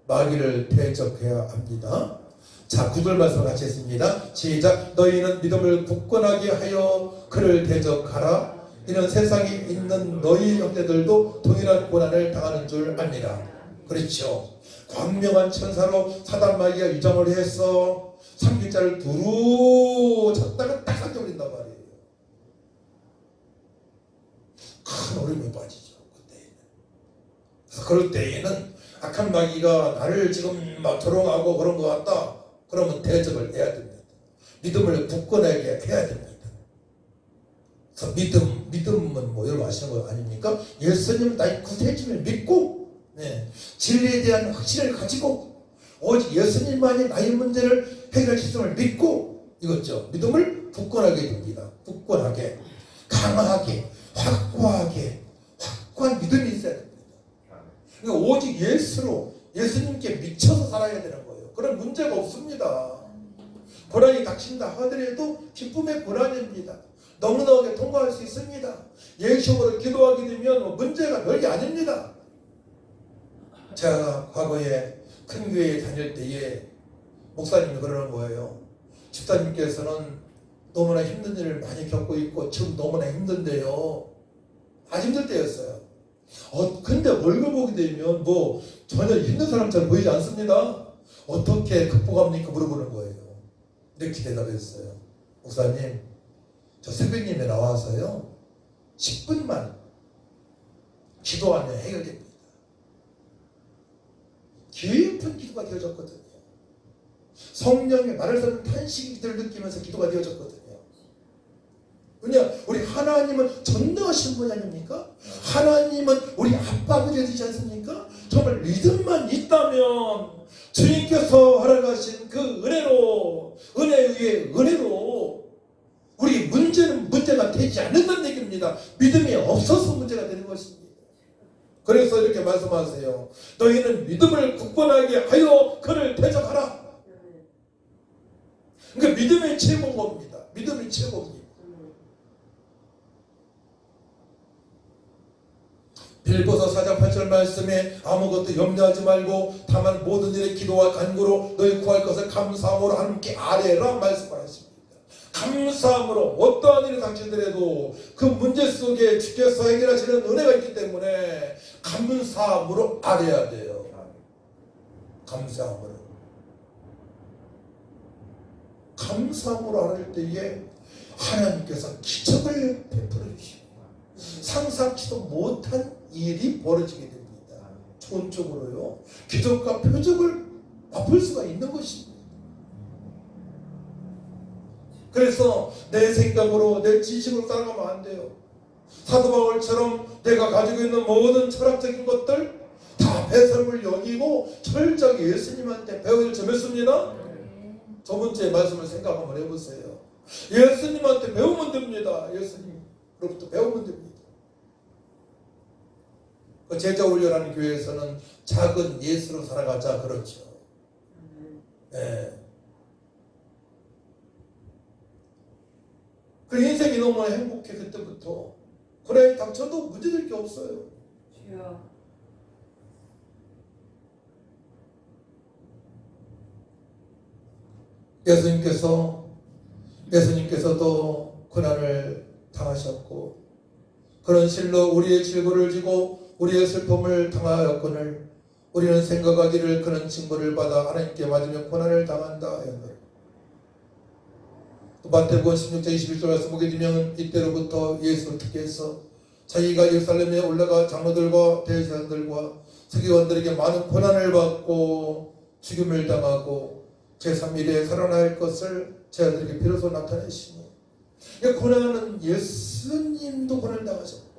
마귀를 대적해야 합니다. 자, 9절 말씀 같이 했습니다. 시작. 너희는 믿음을 굳건하게 하여 그를 대적하라. 이는 세상에 있는 너희 형제들도 동일한 고난을 당하는 줄 압니다. 그렇죠. 광명한 천사로 사단 마귀가 유정을 해서 삼킬자를 두루 쳤다가 딱 삼켜버린단 말이에요. 큰 어려움에 빠지죠. 그때에는. 그래서 그럴 때에는 악한 마귀가 나를 지금 막 조롱하고 그런 것 같다. 그러면 대적을 해야 됩니다. 믿음을 굳건하게 해야 됩니다. 그래서 믿음은 뭐 여러분 아시는 거 아닙니까? 예수님 나의 구세주를 믿고 진리에 대한 확신을 가지고 오직 예수님만이 나의 문제를 해결할 수 있음을 믿고 이거죠. 믿음을 굳건하게 됩니다. 굳건하게, 강하게, 확고한 믿음이 있어야 됩니다. 그러니까 오직 예수님께 미쳐서 살아야 되는 거예요. 그런 문제가 없습니다. 고난이 닥친다 하더라도 기쁨의 고난입니다. 넉넉하게 통과할 수 있습니다. 예수님으로 기도하게 되면 문제가 별게 아닙니다. 제가 과거에 큰 교회에 다닐 때에 목사님이 그러는 거예요. 집사님께서는 너무나 힘든 일을 많이 겪고 있고 지금 너무나 힘든데요. 아주 힘들 때였어요. 근데 얼굴 보게 되면 뭐 전혀 힘든 사람처럼 보이지 않습니다. 어떻게 극복합니까? 물어보는 거예요. 이렇게 대답했어요. 목사님, 저 새벽님에 나와서요 10분만 기도하면 해결됩니다. 깊은 기도가 되어졌거든요. 성령의 말을 듣는 탄식을 느끼면서 기도가 되어졌거든요. 왜냐, 우리 하나님은 전능하신 분이 아닙니까? 하나님은 우리 아빠 아버지 되지 않습니까? 정말 믿음만 있다면 주님께서 허락하신 그 은혜로, 은혜에 의해 은혜로 우리 문제는 문제가 되지 않는다는 얘기입니다. 믿음이 없어서 문제가 되는 것입니다. 그래서 이렇게 말씀하세요. 너희는 믿음을 굳건하게 하여 그를 대적하라. 그러니까 믿음이 최고인 겁니다. 믿음이 최고입니다. 빌보서 4장 8절 오늘 말씀에 아무것도 염려하지 말고 다만 모든 일에 기도와 간구로 너희 구할 것을 감사함으로 하나님께 아뢰라 말씀하십니다. 감사함으로 어떠한 일이 닥치더라도 그 문제 속에 주께서 해결하시는 은혜가 있기 때문에 감사함으로 아뢰야 돼요. 감사함으로. 감사함으로 아뢰을 때에 하나님께서 기적을 베풀어 주시고 상상치도 못한 일이 벌어지게 됩니다. 좋은 쪽으로요. 기적과 표적을 맛볼 수가 있는 것입니다. 그래서 내 생각으로 내 지식으로 살아가면 안 돼요. 사도 바울처럼 내가 가지고 있는 모든 철학적인 것들 다 배설물 여기고 철저하게 예수님한테 배우기를 점했습니다. 저번주에 말씀을 생각 한번 해보세요. 예수님한테 배우면 됩니다. 예수님으로부터 배우면 됩니다. 그 제자 훈련하는 교회에서는 작은 예수로 살아가자 그렇죠. 네. 그 인생이 너무 행복해. 그때부터 그래 닥쳐도 문제될 게 없어요. 예수님께서도 고난을 당하셨고 그런 실로 우리의 질고를 지고 우리의 슬픔을 당하였거늘 우리는 생각하기를 그는 징벌을 받아 하나님께 맞으며 고난을 당한다 하였노라. 또 마태복음 16장 21절 말씀 보게 되면 이때로부터 예수께서 자기가 예루살렘에 올라가 장로들과 대제사장들과 서기관들에게 많은 고난을 받고 죽임을 당하고 제3일에 살아날 것을 제자들에게 비로소 나타내시니 고난은 예수님도 고난을 당하셨고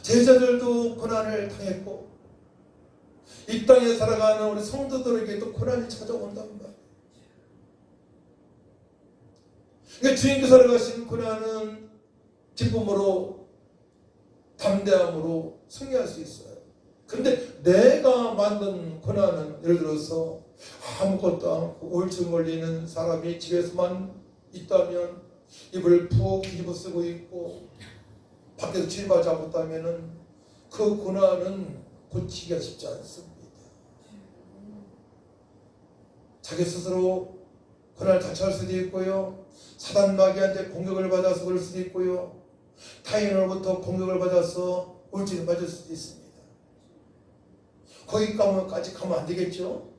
제자들도 고난을 당했고 이 땅에 살아가는 우리 성도들에게도 고난이 찾아온단 말이에요. 그러니까 주님께서 살아가신 고난은 기쁨으로 담대함으로 승리할 수 있어요. 그런데 내가 만든 고난은 예를 들어서 아무것도 않고 우울증 걸리는 사람이 집에서만 있다면 입을 푹 뒤집어 쓰고 있고 밖에서 출입하지 못하면 그 고난은 고치기가 쉽지 않습니다. 자기 스스로 고난을 자처할 수도 있고요. 사단 마귀한테 공격을 받아서 그럴 수도 있고요. 타인으로부터 공격을 받아서 우울증에 빠질 수도 있습니다. 거기까지 가면 안 되겠죠?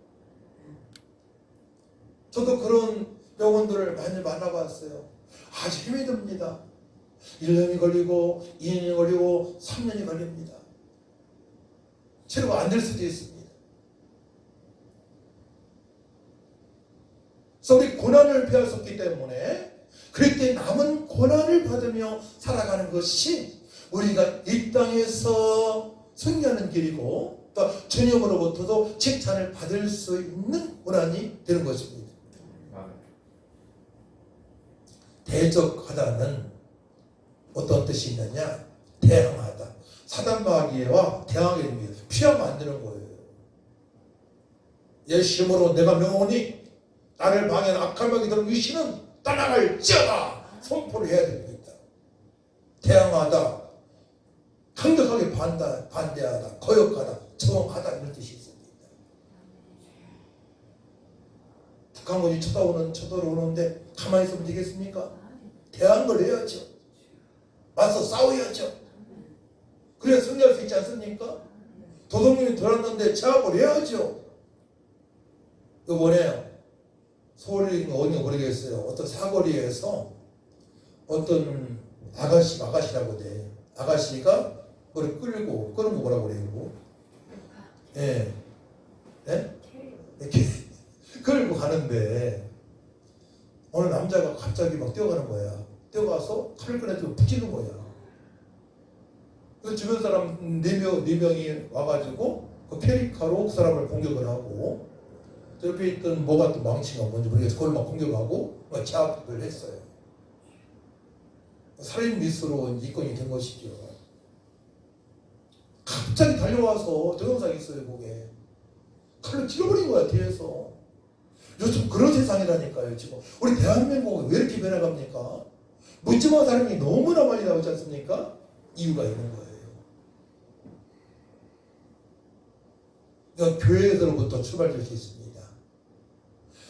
저도 그런 병원들을 많이 만나봤어요. 아주 힘이 듭니다. 1년이 걸리고 2년이 걸리고 3년이 걸립니다. 치료가 안 될 수도 있습니다. 그래서 우리 고난을 피할 수 없기 때문에 그럴 때 남은 고난을 받으며 살아가는 것이 우리가 이 땅에서 승리하는 길이고 또 주님으로부터도 칭찬을 받을 수 있는 고난이 되는 것입니다. 대적하다는 어떤 뜻이 있느냐? 대항하다. 사단 마귀와 대항하게 됩니다. 피하면 안 되는 거예요. 예수님으로 내가 명하니 나를 방해하는 악한 마귀들은 위신은 떠나갈지어다 선포를 해야 됩니다. 대항하다, 강력하게 반대하다, 거역하다, 저항하다 이런 뜻이 있습니다. 북한군이 쳐들어오는데 가만히 있으면 되겠습니까? 대항을 해야죠. 맞서 싸워야죠. 그래야 승리할 수 있지 않습니까? 도둑님이 들어왔는데 제압을 해야죠. 이번에 서울인가 어딘가 모르겠어요. 어떤 사거리에서 어떤 아가씨라고 돼. 아가씨가 그걸 끌고 끄는 거 뭐라고 그래요? 예. 예? 이렇게 끌고 가는데 어느 남자가 갑자기 막 뛰어가는 거야. 뛰어가서 칼을 꺼내서 붙이는 거야. 그 주변 사람 네 명이 와가지고 그 캐리카로 그 사람을 공격을 하고 저 옆에 있던 뭐가 또 망치가 뭔지 모르겠어. 그걸 막 공격하고 막 제압을 했어요. 살인 미수로 입건이 된 것이죠. 갑자기 달려와서 동영상이 있어요. 목에 칼로 찔러버린 거야. 뒤에서. 요즘 그런 세상이라니까요. 지금 우리 대한민국은 왜 이렇게 변해갑니까? 묻지마 사람이 너무나 많이 나오지 않습니까? 이유가 있는 거예요. 교회에서부터 출발될 수 있습니다.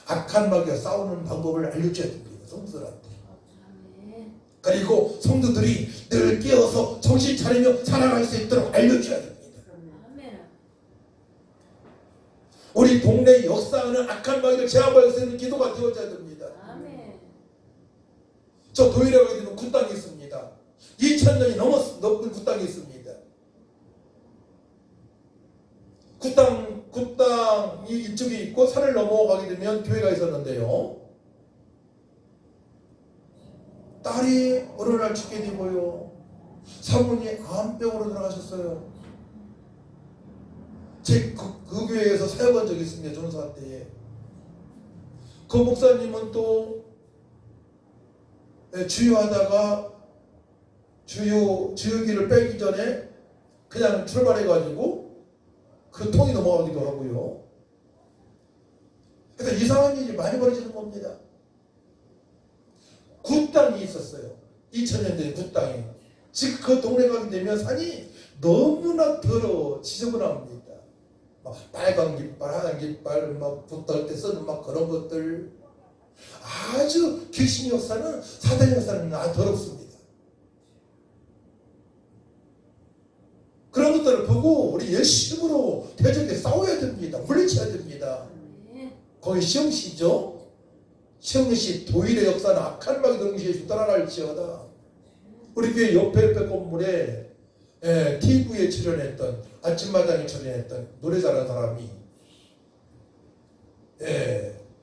악한 마귀와 싸우는 방법을 알려줘야 됩니다. 성도들한테. 그리고 성도들이 늘 깨어서 정신 차리며 살아갈 수 있도록 알려줘야 됩니다. 우리 동네 역사하는 악한 마귀를 제압할 수 있는 기도가 되어져야 됩니다. 저 도일에 있는 굿땅이 있습니다. 2000년이 넘은 굿땅이 있습니다. 굿땅이 이쪽에 있고 산을 넘어가게 되면 교회가 있었는데요. 딸이 어느 날 죽게 되고요. 사모님이 암병으로 돌아가셨어요. 제 그 교회에서 사역한 적이 있습니다. 전사 때에. 그 목사님은 또 주유하다가 주유기를 빼기 전에 그냥 출발해가지고 그 통이 넘어가기도 하고요. 그래서 이상한 일이 많이 벌어지는 겁니다. 굿땅이 있었어요. 2000년대에 굿땅이. 즉 그 동네 가게 되면 산이 너무나 더러워 지저분합니다. 막 빨간 깃발, 하얀 깃발, 막 붙을 때 쓰는 막 그런 것들. 아주 귀신 역사는, 사단 역사는 아주 더럽습니다. 그런 것들을 보고 우리 열심으로 대적에 싸워야 됩니다. 물리쳐야 됩니다. 거기 시흥시죠. 시흥시 도일의 역사는 악한 마귀 동시에 떠나갈지어다. 우리 교회 옆에 건물에 TV에 출연했던, 아침마당에 출연했던 노래 잘하는 사람이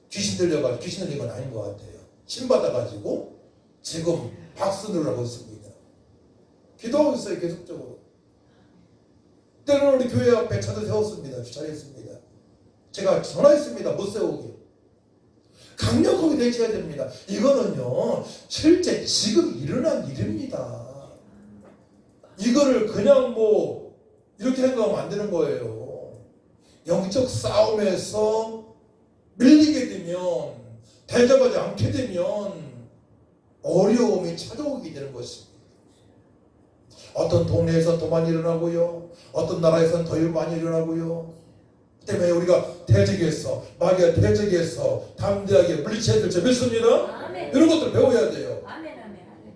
귀신 들려가지고, 귀신 들린 건 아닌 것 같아요. 신받아가지고 지금 박수를 하고 있습니다. 기도하고 있어요. 계속적으로. 때로는 우리 교회 앞에 차도 세웠습니다. 주차했습니다. 제가 전화했습니다. 못 세우게. 강력하게 대처해야 됩니다. 이거는요, 실제 지금 일어난 일입니다. 이거를 그냥 뭐 이렇게 생각하면 안 되는 거예요. 영적 싸움에서 밀리게 되면, 대적하지 않게 되면 어려움이 찾아오게 되는 것입니다. 어떤 동네에서 더 많이 일어나고요, 어떤 나라에서는 더 많이 일어나고요. 때문에 우리가 대적에서, 마귀가 대적에서 담대하게 물리쳐야 될 줄 믿습니다. 아멘. 이런 것들 배워야 돼요. 아멘, 아멘, 아멘.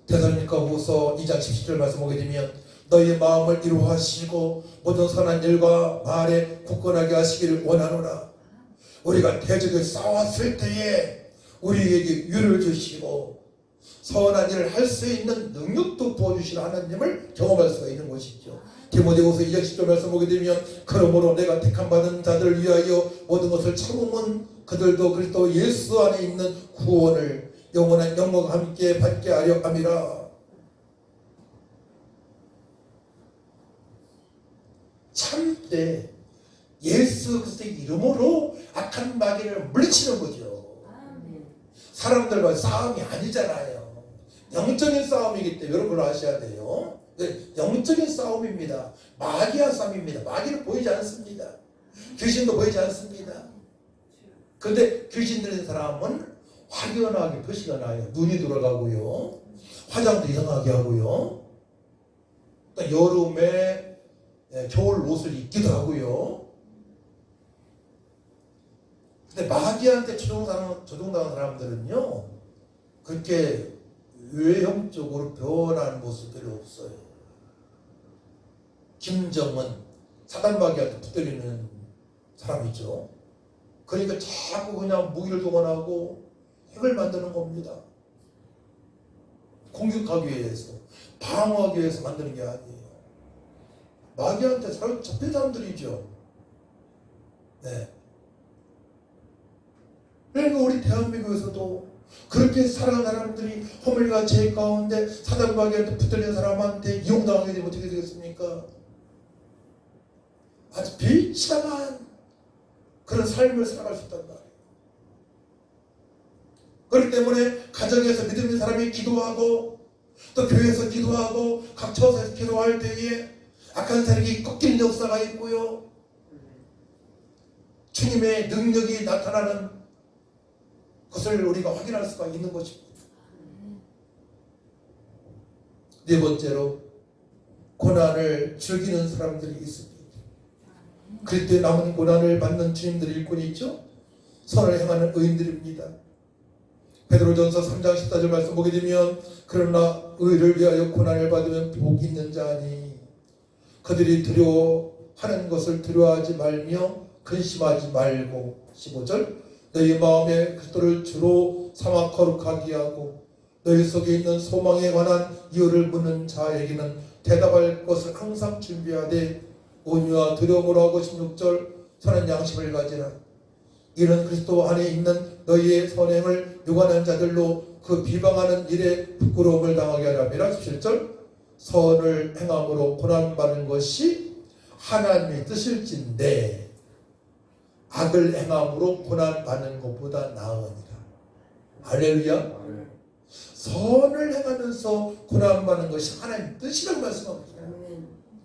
데살로니가후서 2장 17절 말씀 보게 되면, 너희의 마음을 이루하시고 모든 선한 일과 말에 굳건하게 하시기를 원하노라. 우리가 대적에 싸웠을 때에 우리에게 유를 주시고 선한 일을 할 수 있는 능력도 부어주시는 하나님을 경험할 수가 있는 것이죠. 디모데후서 2장 10절 말씀 보게 되면, 그러므로 내가 택함 받은 자들을 위하여 모든 것을 참음은 그들도 그리스도 예수 안에 있는 구원을 영원한 영광과 함께 받게 하려 함이라. 참되 예수 그리스도의 이름으로 악한 마귀를 물리치는 거죠. 아멘. 사람들과 싸움이 아니잖아요. 영적인 싸움이기 때문에 여러분 아셔야 돼요. 영적인 싸움입니다. 마귀와 싸움입니다. 마귀는 보이지 않습니다. 귀신도 보이지 않습니다. 그런데 귀신 들린 사람은 확연하게 표시가 나요. 눈이 돌아가고요, 화장도 이상하게 하고요, 여름에 겨울 옷을 입기도 하고요. 근데 마귀한테 조종당한 사람들은요, 그렇게 외형적으로 변하는 모습 별로 없어요. 김정은 사단 마귀한테 붙들리는 사람이죠. 그러니까 자꾸 그냥 무기를 동원하고 핵을 만드는 겁니다. 공격하기 위해서, 방어하기 위해서 만드는 게 아니에요. 마귀한테 잡힌 사람들이죠. 네. 그러니까 우리 대한민국에서도 그렇게 살아가는 사람들이 허물과 죄 가운데 사단 마귀한테 붙들린 사람한테 이용당하게 되면 어떻게 되겠습니까? 아주 비참한 그런 삶을 살아갈 수 있단 말이에요. 그렇기 때문에 가정에서 믿음 있는 사람이 기도하고, 또 교회에서 기도하고, 각 처소에서 기도할 때에 악한 세력이 꺾이는 역사가 있고요, 주님의 능력이 나타나는 것을 우리가 확인할 수가 있는 것입니다. 네 번째로 고난을 즐기는 사람들이 있습니다. 그럴 때 남은 고난을 받는 주님들이 일꾼이 있죠. 선을 행하는 의인들입니다. 베드로전서 3장 14절 말씀 보게 되면 그러나 의를 위하여 고난을 받으면 복이 있는 자니 그들이 두려워하는 것을 두려워하지 말며 근심하지 말고 15절 너희 마음에 그리스도를 주로 삼아 거룩하게 하고 너희 속에 있는 소망에 관한 이유를 묻는 자에게는 대답할 것을 항상 준비하되 온유와 두려움으로 하고 16절 선한 양심을 가지라. 이는 그리스도 안에 있는 너희의 선행을 유관한 자들로 그 비방하는 일에 부끄러움을 당하게 하려 함이라. 17절 선을 행함으로 고난받는 것이 하나님의 뜻일진데 악을 행함으로 고난받는 것보다 나으니라. 할렐루야. 선을 행하면서 고난받는 것이 하나님의 뜻이라고 말씀합니다.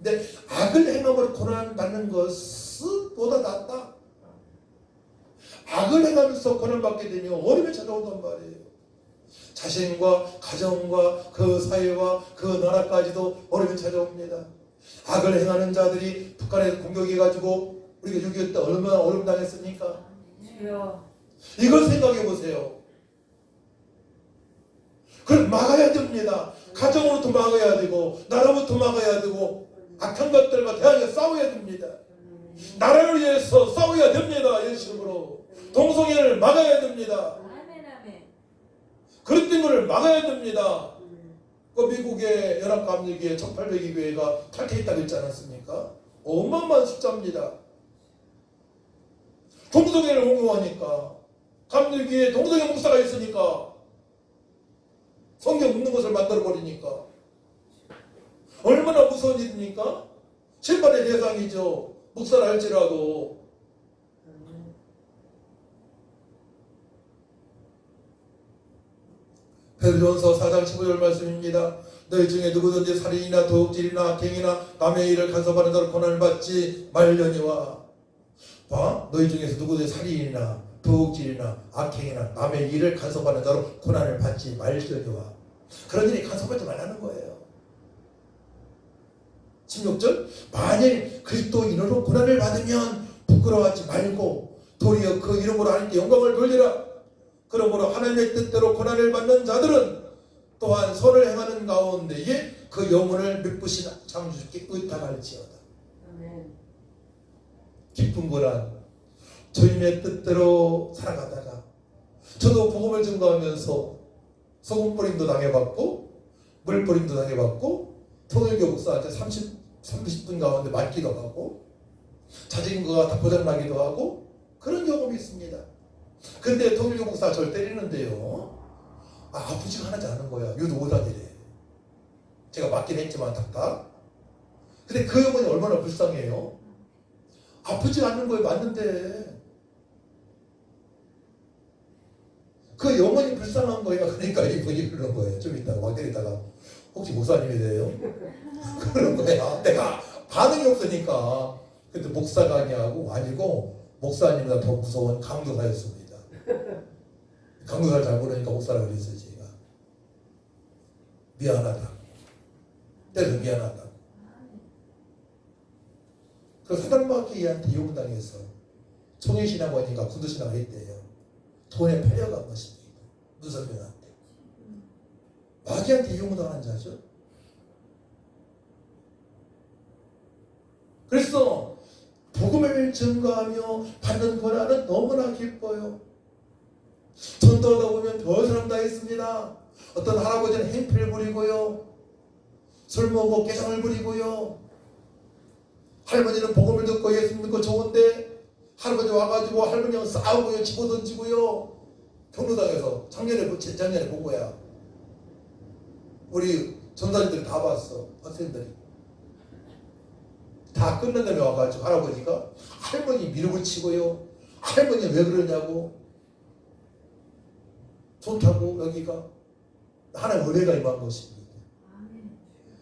근데 악을 행함으로 고난받는 것은 보다 낫다. 악을 행하면서 고난받게 되면 어려움이 찾아온단 말이에요. 자신과 가정과 그 사회와 그 나라까지도 어려움이 찾아옵니다. 악을 행하는 자들이 북한에 공격해가지고 우리가 6.25 때 얼마나 어려움 당했습니까? 이걸 생각해 보세요. 그걸 막아야 됩니다. 가정으로부터 막아야 되고 나라부터 막아야 되고 악한 것들과 대항해 싸워야 됩니다. 나라를 위해서 싸워야 됩니다. 예수님으로 동성애를 막아야 됩니다. 그런 것을 막아야 됩니다. 그 미국의 연합감리교회 1800개 교회가 탈퇴했다고 했지 않았습니까? 어마어마한 숫자입니다. 동성애를 옹호하니까 감리교회에 동성애 목사가 있으니까 성경 묻는 것을 만들어버리니까 얼마나 무서운 일입니까? 심판의 대상이죠. 목사를 할지라도. 베드로전서 4장 15절 말씀입니다. 너희 중에 누구든지 살인이나 도둑질이나 악행이나 남의 일을 간섭하는 자로 고난을 받지 말려니와. 봐? 너희 중에서 누구든지 살인이나 도둑질이나 악행이나 남의 일을 간섭하는 자로 고난을 받지 말려니와. 그런 일이 간섭하지 말라는 거예요. 16절 만일 그리스도인으로 고난을 받으면 부끄러워하지 말고 도리어 그 이름으로 하나님께 영광을 돌리라. 그러므로 하나님의 뜻대로 고난을 받는 자들은 또한 선을 행하는 가운데에 그 영혼을 믿으신 창조주께 의탁할지어다. 깊은 고난, 주님의 뜻대로 살아가다가 저도 복음을 증거하면서 소금뿌림도 당해봤고 물뿌림도 당해봤고 통일교 목사한테 30분 가운데 맞기도 하고 자진거가 다 고장나기도 하고 그런 경험이 있습니다. 근데 통일교 목사가 저를 때리는데요. 아프지가 하나지 않은 거야. 유도 5단이래. 제가 맞긴 했지만 닥닥. 근데 그 영혼이 얼마나 불쌍해요. 아프지 않는 거에 맞는데 그 영혼이 불쌍한 거야. 그러니까 이분이 그런 거예요. 좀 이따가 막 때리다가 혹시 목사님이 돼요? 그런 거야. 내가 반응이 없으니까. 근데 목사가 아니고 목사님보다 더 무서운 강도사였습니다. 강도사를 잘 모르니까 목사라고 그랬어요. 제가 미안하다. 때려 미안하다. 그 사단마귀한테 요구당해서 총회신학원인가 군도신학을 했대요. 돈에 팔려간 것입니다. 누설명한테. 마귀한테 요구당한 자죠. 그래서 복음을 증거하며 받는 고난은 너무나 기뻐요. 전도하다 보면 별 사람 다 있습니다. 어떤 할아버지는 행패를 부리고요. 술 먹고 깨장을 부리고요. 할머니는 복음을 듣고 예수 믿고 좋은데 할아버지 와가지고 할머니하고 싸우고요. 집어던지고요. 경로당에서 작년에 본 거야. 우리 전사님들이 다 봤어. 학생들이. 다 끝난 다음에 와가지고 할아버지가 할머니 밀어붙이고요. 할머니 왜 그러냐고. 좋다고 여기가 하나님 은혜가 임한 것입니다.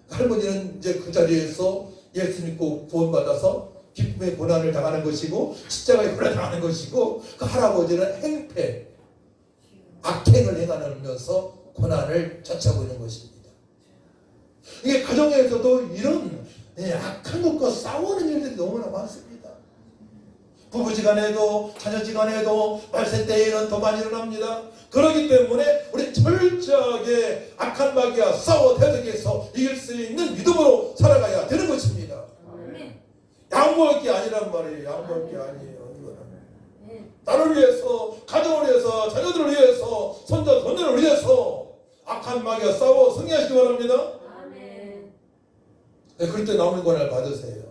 할머니는 이제 그 자리에서 예수 믿고 구원받아서 기쁨의 고난을 당하는 것이고 십자가의 고난을 당하는 것이고 그 할아버지는 행패, 악행을 행하면서 고난을 쫓아오고 있는 것입니다. 이게 가정에서도 이런 악한 것과 싸우는 일들이 너무나 많습니다. 부부지간에도 자녀지간에도 말세 때에는 더 많이 일어납니다. 그렇기 때문에 우리 철저하게 악한 마귀와 싸워 대적해서 이길 수 있는 믿음으로 살아가야 되는 것입니다. 양보할 게 아니란 말이에요. 양보할 게 아니에요. 이거는 나를 위해서, 가정을 위해서, 자녀들을 위해서, 손자 손녀를 위해서 악한 마귀와 싸워 승리하시기 바랍니다. 네, 그럴 때 남은 권한을 받으세요.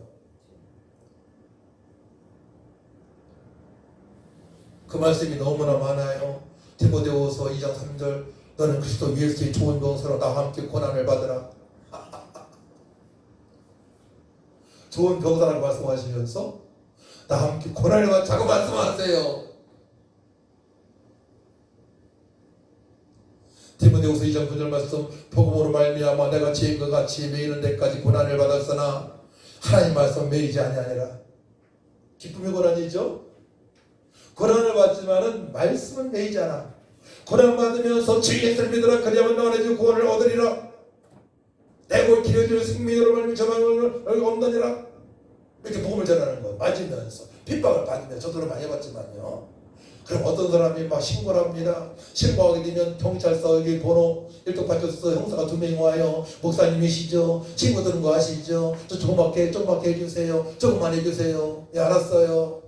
그 말씀이 너무나 많아요. 디모데후서 2장 3절 너는 그리스도 예수의 좋은 병사로 나와 함께 고난을 받으라. 좋은 병사라고 말씀하시면서 나와 함께 고난을 받자고 말씀하세요. 디모데후서 2장 9절 말씀 복음으로 말미암아 내가 지금과 같이 매이는 데까지 고난을 받았으나 하나님 말씀 매이지 아니하니라. 기쁨의 고난이죠. 고난을 받지만은 말씀은 매이지 않아. 고난 받으면서 주의 예수를 믿으라. 그리하면 너네 주 구원을 얻으리라. 내 곧 기려줄 생명으로 말미 저방을 얻느니라. 이렇게 복음을 전하는 거 맞으면서 핍박을 받으면 저도 많이 받지만요. 그럼 어떤 사람이 막 신고를 합니다. 신고하게 되면 경찰서 여기 번호 일독받쳐서 형사가 2명이 와요. 목사님이시죠? 친구 드는 거 아시죠? 저 조그맣게 해주세요. 조금만 해주세요. 예, 알았어요.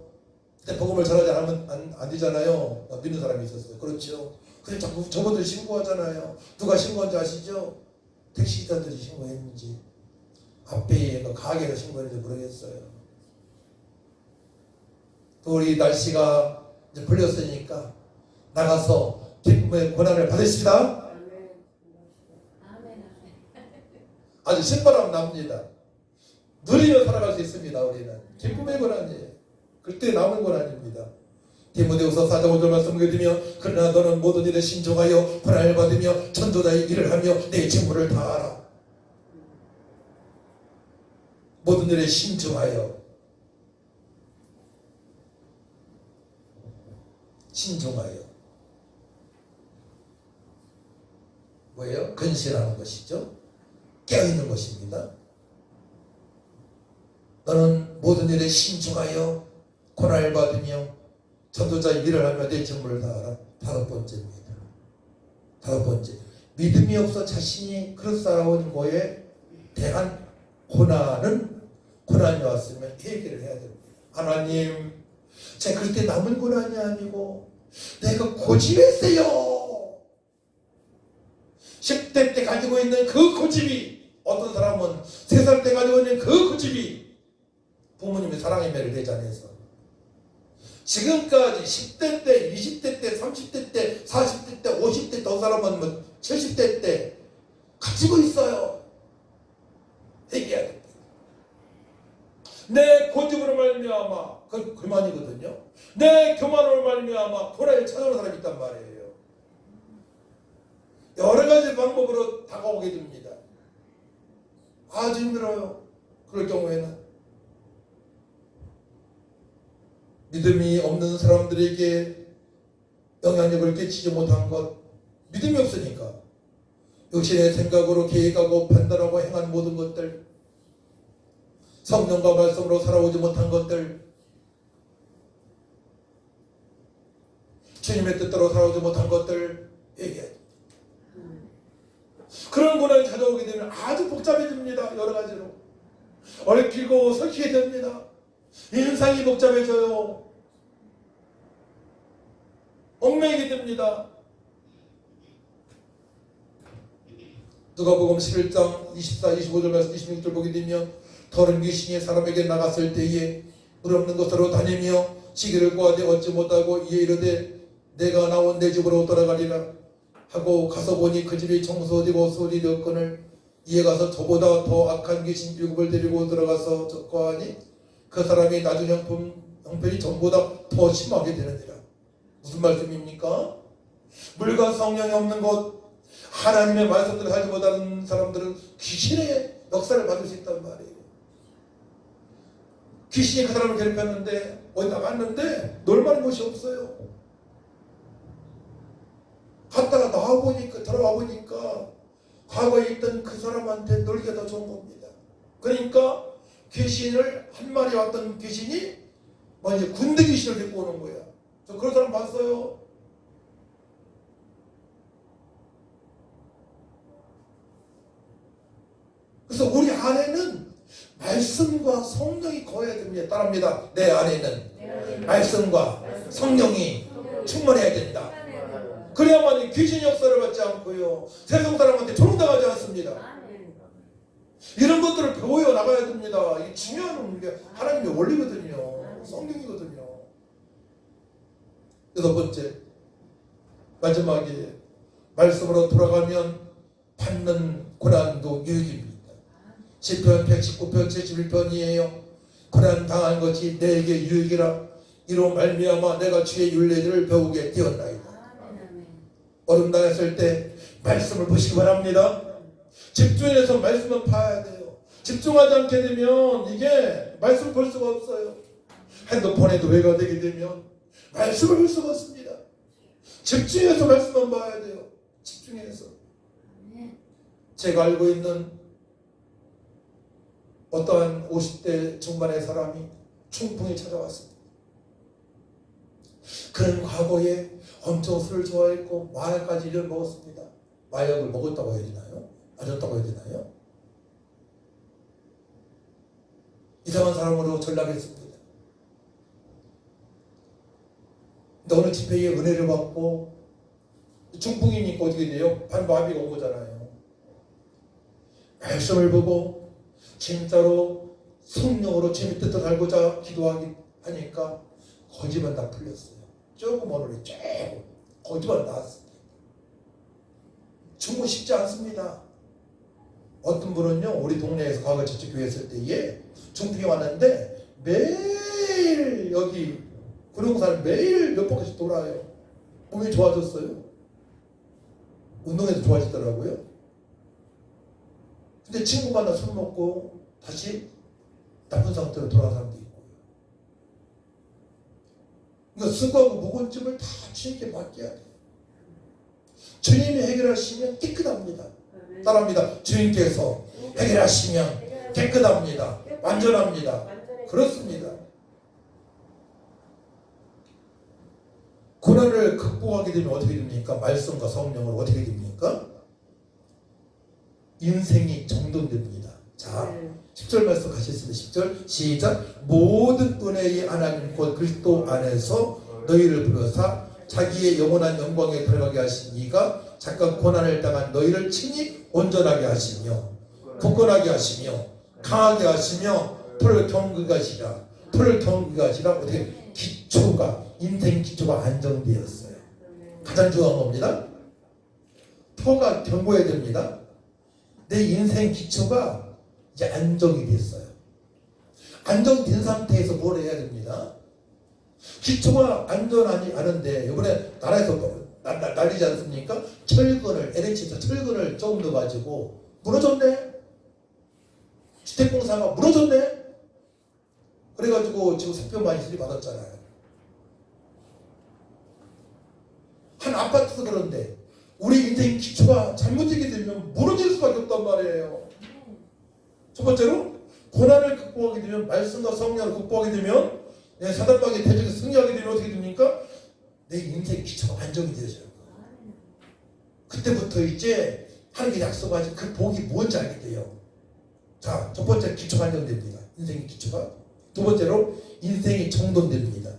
근데 복음을 전하지 않으면 안 되잖아요. 믿는 사람이 있었어요. 그렇죠. 근데 자꾸 저분들 신고하잖아요. 누가 신고한지 아시죠? 택시기사들이 신고했는지 앞에 가게에서 신고했는지 모르겠어요. 또 우리 날씨가 이제 풀렸으니까 나가서 기쁨의 고난을 받으시다. 아주 신바람 납니다. 누리며 살아갈 수 있습니다. 우리는 기쁨의 고난이에요. 그때 남은 고난입니다. 디모데후서 4장 5절 말씀을 드리며 그러나 너는 모든 일에 신중하여 고난을 받으며 전도자의 일을 하며 내 직무를 다하라. 모든 일에 신중하여 뭐예요? 근신하는 것이죠. 깨어있는 것입니다. 너는 모든 일에 신중하여 고난을 받으며 전도자의 일을 하며 내 직무를 다하라. 5번째입니다. 5번째, 믿음이 없어 자신이 그릇 살아온 거에 대한 고난이 왔으면 얘기를 해야 됩니다. 하나님, 제가 그럴 때 남은 고난이 아니고 내가 고집했어요. 10대 때 가지고 있는 그 고집이, 어떤 사람은 3살 때 가지고 있는 그 고집이 부모님의 사랑의 매를 대잔해서 지금까지 10대 때, 20대 때, 30대 때, 40대 때, 50대 때, 어떤 사람은 뭐 70대 때 가지고 있어요. 얘기해야 됩니다. 내 고집으로 말미암아, 그 말이거든요. 내 교만으로 말미암아 고난을 찾아오는 사람이 있단 말이에요. 여러 가지 방법으로 다가오게 됩니다. 아주 힘들어요. 그럴 경우에는 믿음이 없는 사람들에게 영향력을 끼치지 못한 것, 믿음이 없으니까 육신의 생각으로 계획하고 판단하고 행한 모든 것들, 성령과 말씀으로 살아오지 못한 것들, 주님의 뜻대로 살아오지 못한 것들 얘기해요. 그런 고난이 찾아오게 되면 아주 복잡해집니다. 여러 가지로 얽히고 설키게 됩니다. 인상이 복잡해져요. 얽매이게 됩니다. 누가복음 11장 24, 25절 말씀 26절 보게 되면 더러운 귀신이 사람에게 나갔을 때에 물 없는 곳으로 다니며 시기를 구하되 얻지 못하고 이에 이르되 내가 나온 내 집으로 돌아가리라 하고 가서 보니 그 집이 청소되고 수리 되었거늘 이에 가서 저보다 더 악한 귀신 7을 데리고 들어가서 거하니 그 사람이 나중 형편이 전보다 더 심하게 되느니라. 무슨 말씀입니까? 물과 성령이 없는 곳, 하나님의 말씀들을 하지 못하는 사람들은 귀신의 역사를 받을 수 있단 말이에요. 귀신이 그 사람을 괴롭혔는데 어디 나갔는데 놀만한 곳이 없어요. 갔다가 들어와 보니까 과거에 있던 그 사람한테 놀게 더 좋은 겁니다. 그러니까 귀신을 한 마리 왔던 귀신이 이제 군대 귀신을 데리고 오는 거야. 저 그런 사람 봤어요. 그래서 우리 안에는 말씀과 성령이 거해야 됩니다. 따라합니다. 내 안에는 말씀과 성령이 충만해야 된다. 그래야만 귀신 역사를 받지 않고요, 세상 사람한테 조롱당하지 않습니다. 이런 것들을 배워 나가야 됩니다. 이게 중요한 게 하나님의 원리거든요. 성경이거든요. 여섯 번째, 마지막에 말씀으로 돌아가면 받는 고난도 유익입니다. 시편 119편 71편이에요. 고난 당한 것이 내게 유익이라. 이로 말미암아 내가 주의 율례를 배우게 되었나이다. 어둠 당했을 때 말씀을 보시기 바랍니다. 집중해서 말씀을 봐야 돼요. 집중하지 않게 되면 이게 말씀을 볼 수가 없어요. 핸드폰에 노예가 되게 되면 말씀을 볼 수가 없습니다. 집중해서 말씀만 봐야 돼요. 집중해서. 제가 알고 있는 어떠한 50대 중반의 사람이 중풍이 찾아왔습니다. 그는 과거에 엄청 술을 좋아했고 마약까지 일을 먹었습니다. 마약을 먹었다고 해야 되나요? 마셨다고 해야 되나요? 이상한 사람으로 전락했습니다. 근데 어느 집회에 은혜를 받고, 중풍이니까 어떻게 돼요? 반마비가 온 거잖아요. 말씀을 보고 진짜로 성령으로 주님의 뜻을 알고자 기도하니까 거짓말 다 풀렸어요. 조금 오늘이 조금 거짓말 나왔습니다. 중풍 쉽지 않습니다. 어떤 분은요, 우리 동네에서 과거 저쪽 교회 있을 때에 중풍이 왔는데 매일 여기 구룡산 매일 몇 번씩 돌아요. 몸이 좋아졌어요. 운동해서 좋아지더라고요. 근데 친구 만나 술 먹고 다시 나쁜 상태로 돌아간 사람도 있고. 그러니까 수고하고 묵은짐을 다 주님께 맡겨야 돼요. 주님이 해결하시면 깨끗합니다. 따라합니다. 주님께서 해결하시면 깨끗합니다. 완전합니다. 그렇습니다. 고난을 극복하게 되면 어떻게 됩니까? 말씀과 성령을 어떻게 됩니까? 인생이 정돈됩니다. 자, 10절 말씀 가시겠습니다. 10절 시작. 모든 은혜의 하나님 곧 그리스도 안에서 너희를 부르사 자기의 영원한 영광에 들어가게 하신 이가 잠깐 고난을 당한 너희를 친히 온전하게 하시며 굳건하게 하시며 강하게 하시며 풀을 경극 하시라. 풀을 경극 하시라. 어떻게 기초가, 인생 기초가 안정되었어요. 가장 중요한 겁니다. 터가 견고해야 됩니다. 내 인생 기초가 이제 안정이 됐어요. 안정된 상태에서 뭘 해야 됩니다. 기초가 안전하지 않은데 이번에 나라에서 난리지 않습니까? 철근을, LH에서 철근을 조금 더 가지고 무너졌네. 주택공사가 무너졌네. 그래가지고 지금 사표 많이 수리 받았잖아요. 한 아파트도 그런데 우리 인생 기초가 잘못되게 되면 무너질 수밖에 없단 말이에요. 첫 번째로 고난을 극복하게 되면, 말씀과 성령을 극복하게 되면, 사단방의 대적에 승리하게 되면 어떻게 됩니까? 내 인생 기초가 안정이 되어져요. 그때부터 이제 하나님께 약속하신 그 복이 뭔지 알게 돼요. 자, 첫 번째 기초가 안정됩니다. 인생의 기초가. 두 번째로 인생이 정돈됩니다.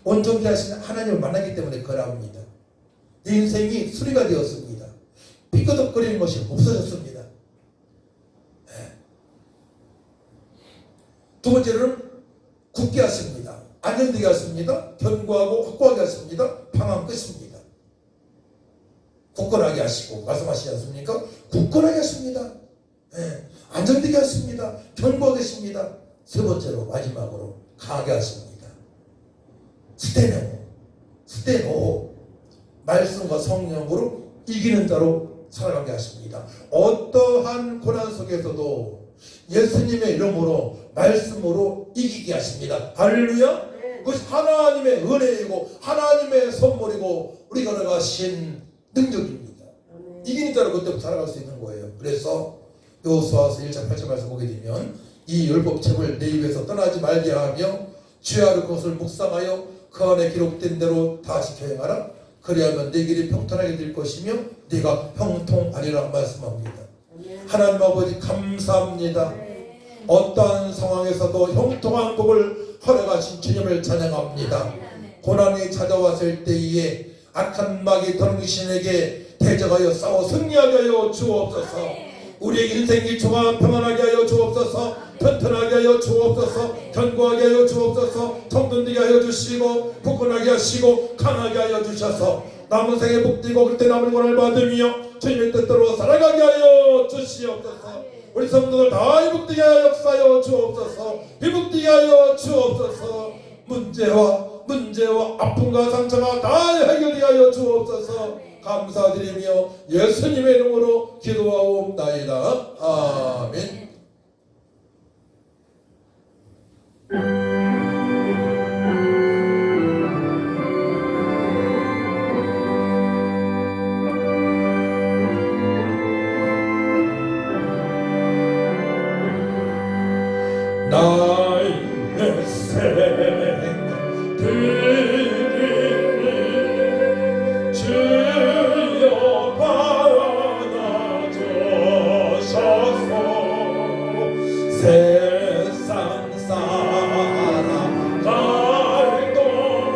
온전케 하시는 하나님을 만나기 때문에 그러합니다. 내 인생이 수리가 되었습니다. 삐끄덕거리는 것이 없어졌습니다. 네. 두 번째로는 굳게 하십니다. 안정되게 하십니다. 견고하고 확고하게 하십니다. 방황 끝입니다. 굳건하게 하시고 말씀하시지 않습니까? 굳건하게 하십니다. 네. 안정되게 하십니다. 견고하게 하십니다. 세 번째로 마지막으로 강하게 하십니다. 스테노 말씀과 성령으로 이기는 자로 살아가게 하십니다. 어떠한 고난 속에서도 예수님의 이름으로 말씀으로 이기게 하십니다. 할렐루야. 그것이 하나님의 은혜이고 하나님의 선물이고 우리가 나가신 능력입니다. 이기는 자로 그때부터 살아갈 수 있는 거예요. 그래서 여호수아서 1장 8절 말씀 보게 되면 이 율법책을 내 입에서 떠나지 말게 하며 주야로 그것을 묵상하여 그 안에 기록된 대로 다 지켜 행하라. 그리하면 내 길이 평탄하게 될 것이며 네가 형통하리라 말씀합니다. 하나님 아버지 감사합니다. 어떠한 상황에서도 형통한 복을 허락하신 주님을 찬양합니다. 고난이 찾아왔을 때에 악한 마귀 더능신에게 대적하여 싸워 승리하게 하여 주옵소서. 우리의 인생 기초가 평안하게 하여 주옵소서. 튼튼하게 하여 주옵소서. 견고하게 하여 주옵소서. 정돈되게 하여 주시고 굳건하게 하시고 강하게 하여 주셔서 남은 생에 복되고 그때 남은 권을 받으며 주님의 뜻대로 살아가게 하여 주시옵소서. 우리 성도들 다 회복되게 하여 역사하여 주옵소서. 회복되게 하여 주옵소서. 문제와 아픔과 상처가 다 해결되게 하여 주옵소서. 감사드리며 예수님의 이름으로 기도하옵나이다. 아멘. 나의 생각 드리니 주여 바라나 주셔서 세상 사람 갈 동안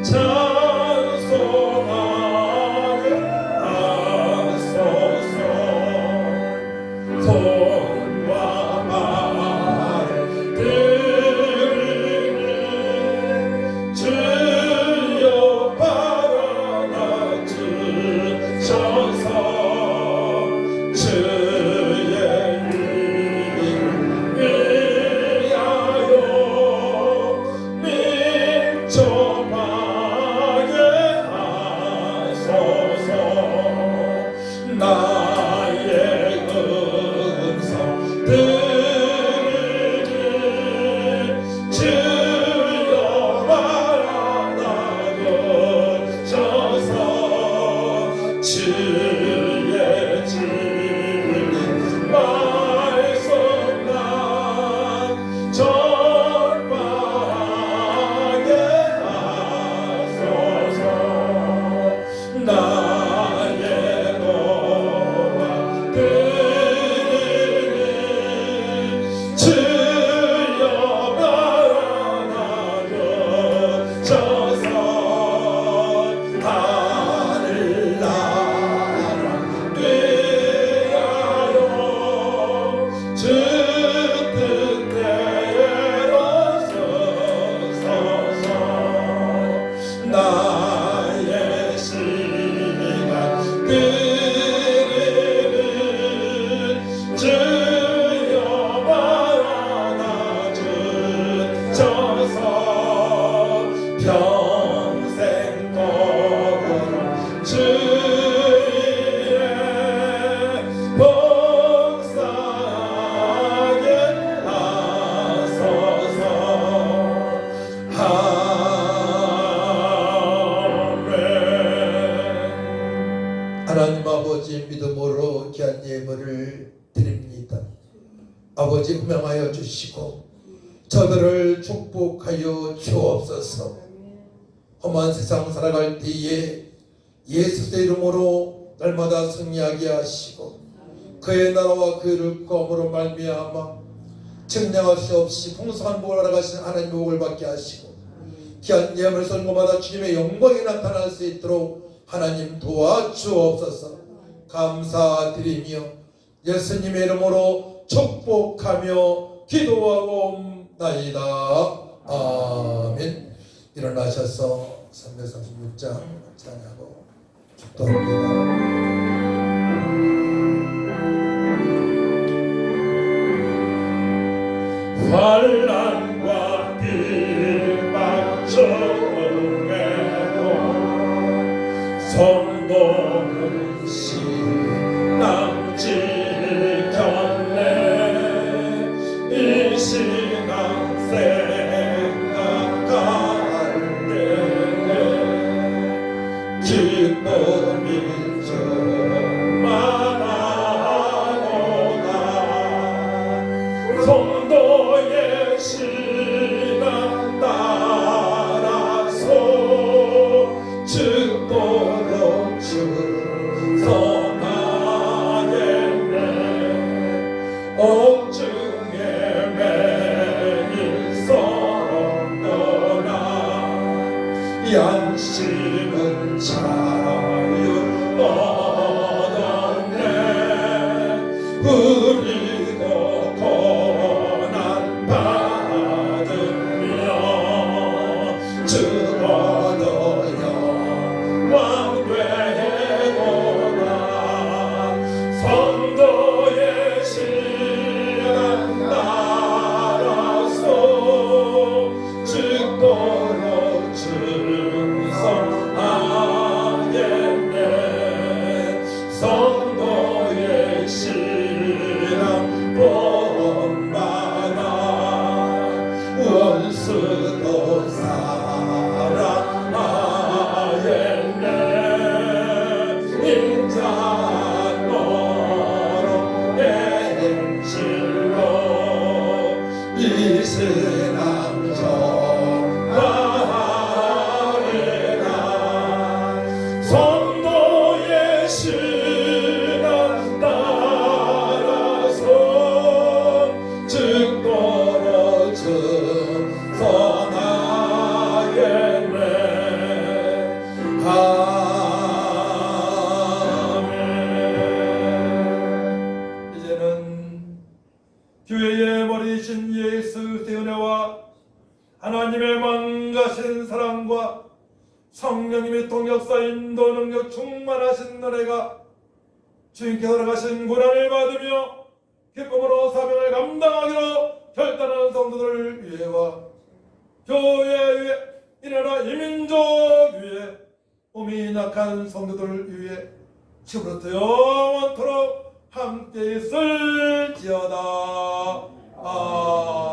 찬송하게 하소서. 손과 발 들으니 주여 바라나 주셔서 주의 이름 위하여 민족하게 하소서. 나의 음성 들으니 주여 바라나 주셔서 주의 진리 말씀만 전파하게 하소서. 나의 노와 들으니 주여 바라나 주셔서 하늘 나라 위하여 주 뜻대로 서소서. 나의 시간 들으니 주여 바라나 주셔서 평생 복으로 주의 복사하게 하소서. 아멘. 하나님 아버지 믿음으로 귀한 예물을 드립니다. 아버지 분명하여 주시고 저들을 축복하여 주옵소서. 험한 세상 살아갈 때에 예수의 이름으로 날마다 승리하게 하시고 그의 나라와 그의 율법으로 말미암아 측량할 수 없이 풍성한 복을 알아가신 하나님의 복을 받게 하시고 귀한 예물을 쏘는 곳마다 주님의 영광이 나타날 수 있도록 하나님 도와주옵소서. 감사드리며 예수님의 이름으로 축복하며 기도하옵나이다. 아멘. 일어나셔서 336장 찬양하고 축도합니다. 환난과 핍박 중에도 성도는 신앙 지켰네. 이 신앙 생각할 때에 기쁨이 충만하 양심은 자유 얻었네. 우리도 고난 받으며 죽어도 영원 되고나 성도의 신앙 따라서 죽도록 충성하겠네. 성도의 신앙 본받아 원수도 사랑하겠네. 인자노로 행실로 이 세상 전하리라. 성도의 신앙 따라서 죽도록 충성하겠네. 아멘. 이제는 교회의 머리이신 예수 그리스도의 은혜와 하나님의 망가신 사랑과 성령님의 통역사 인도 능력 충만하신 은혜가 주님께 허락하신 고난을 받으며 기쁨으로 사명을 감당하기로 결단하는 성도들을 위해와 교회 위에 이 나라 이민족 위에 몸이 약한 성도들을 위해 지금부터 영원토록 함께 있을지어다. 아멘.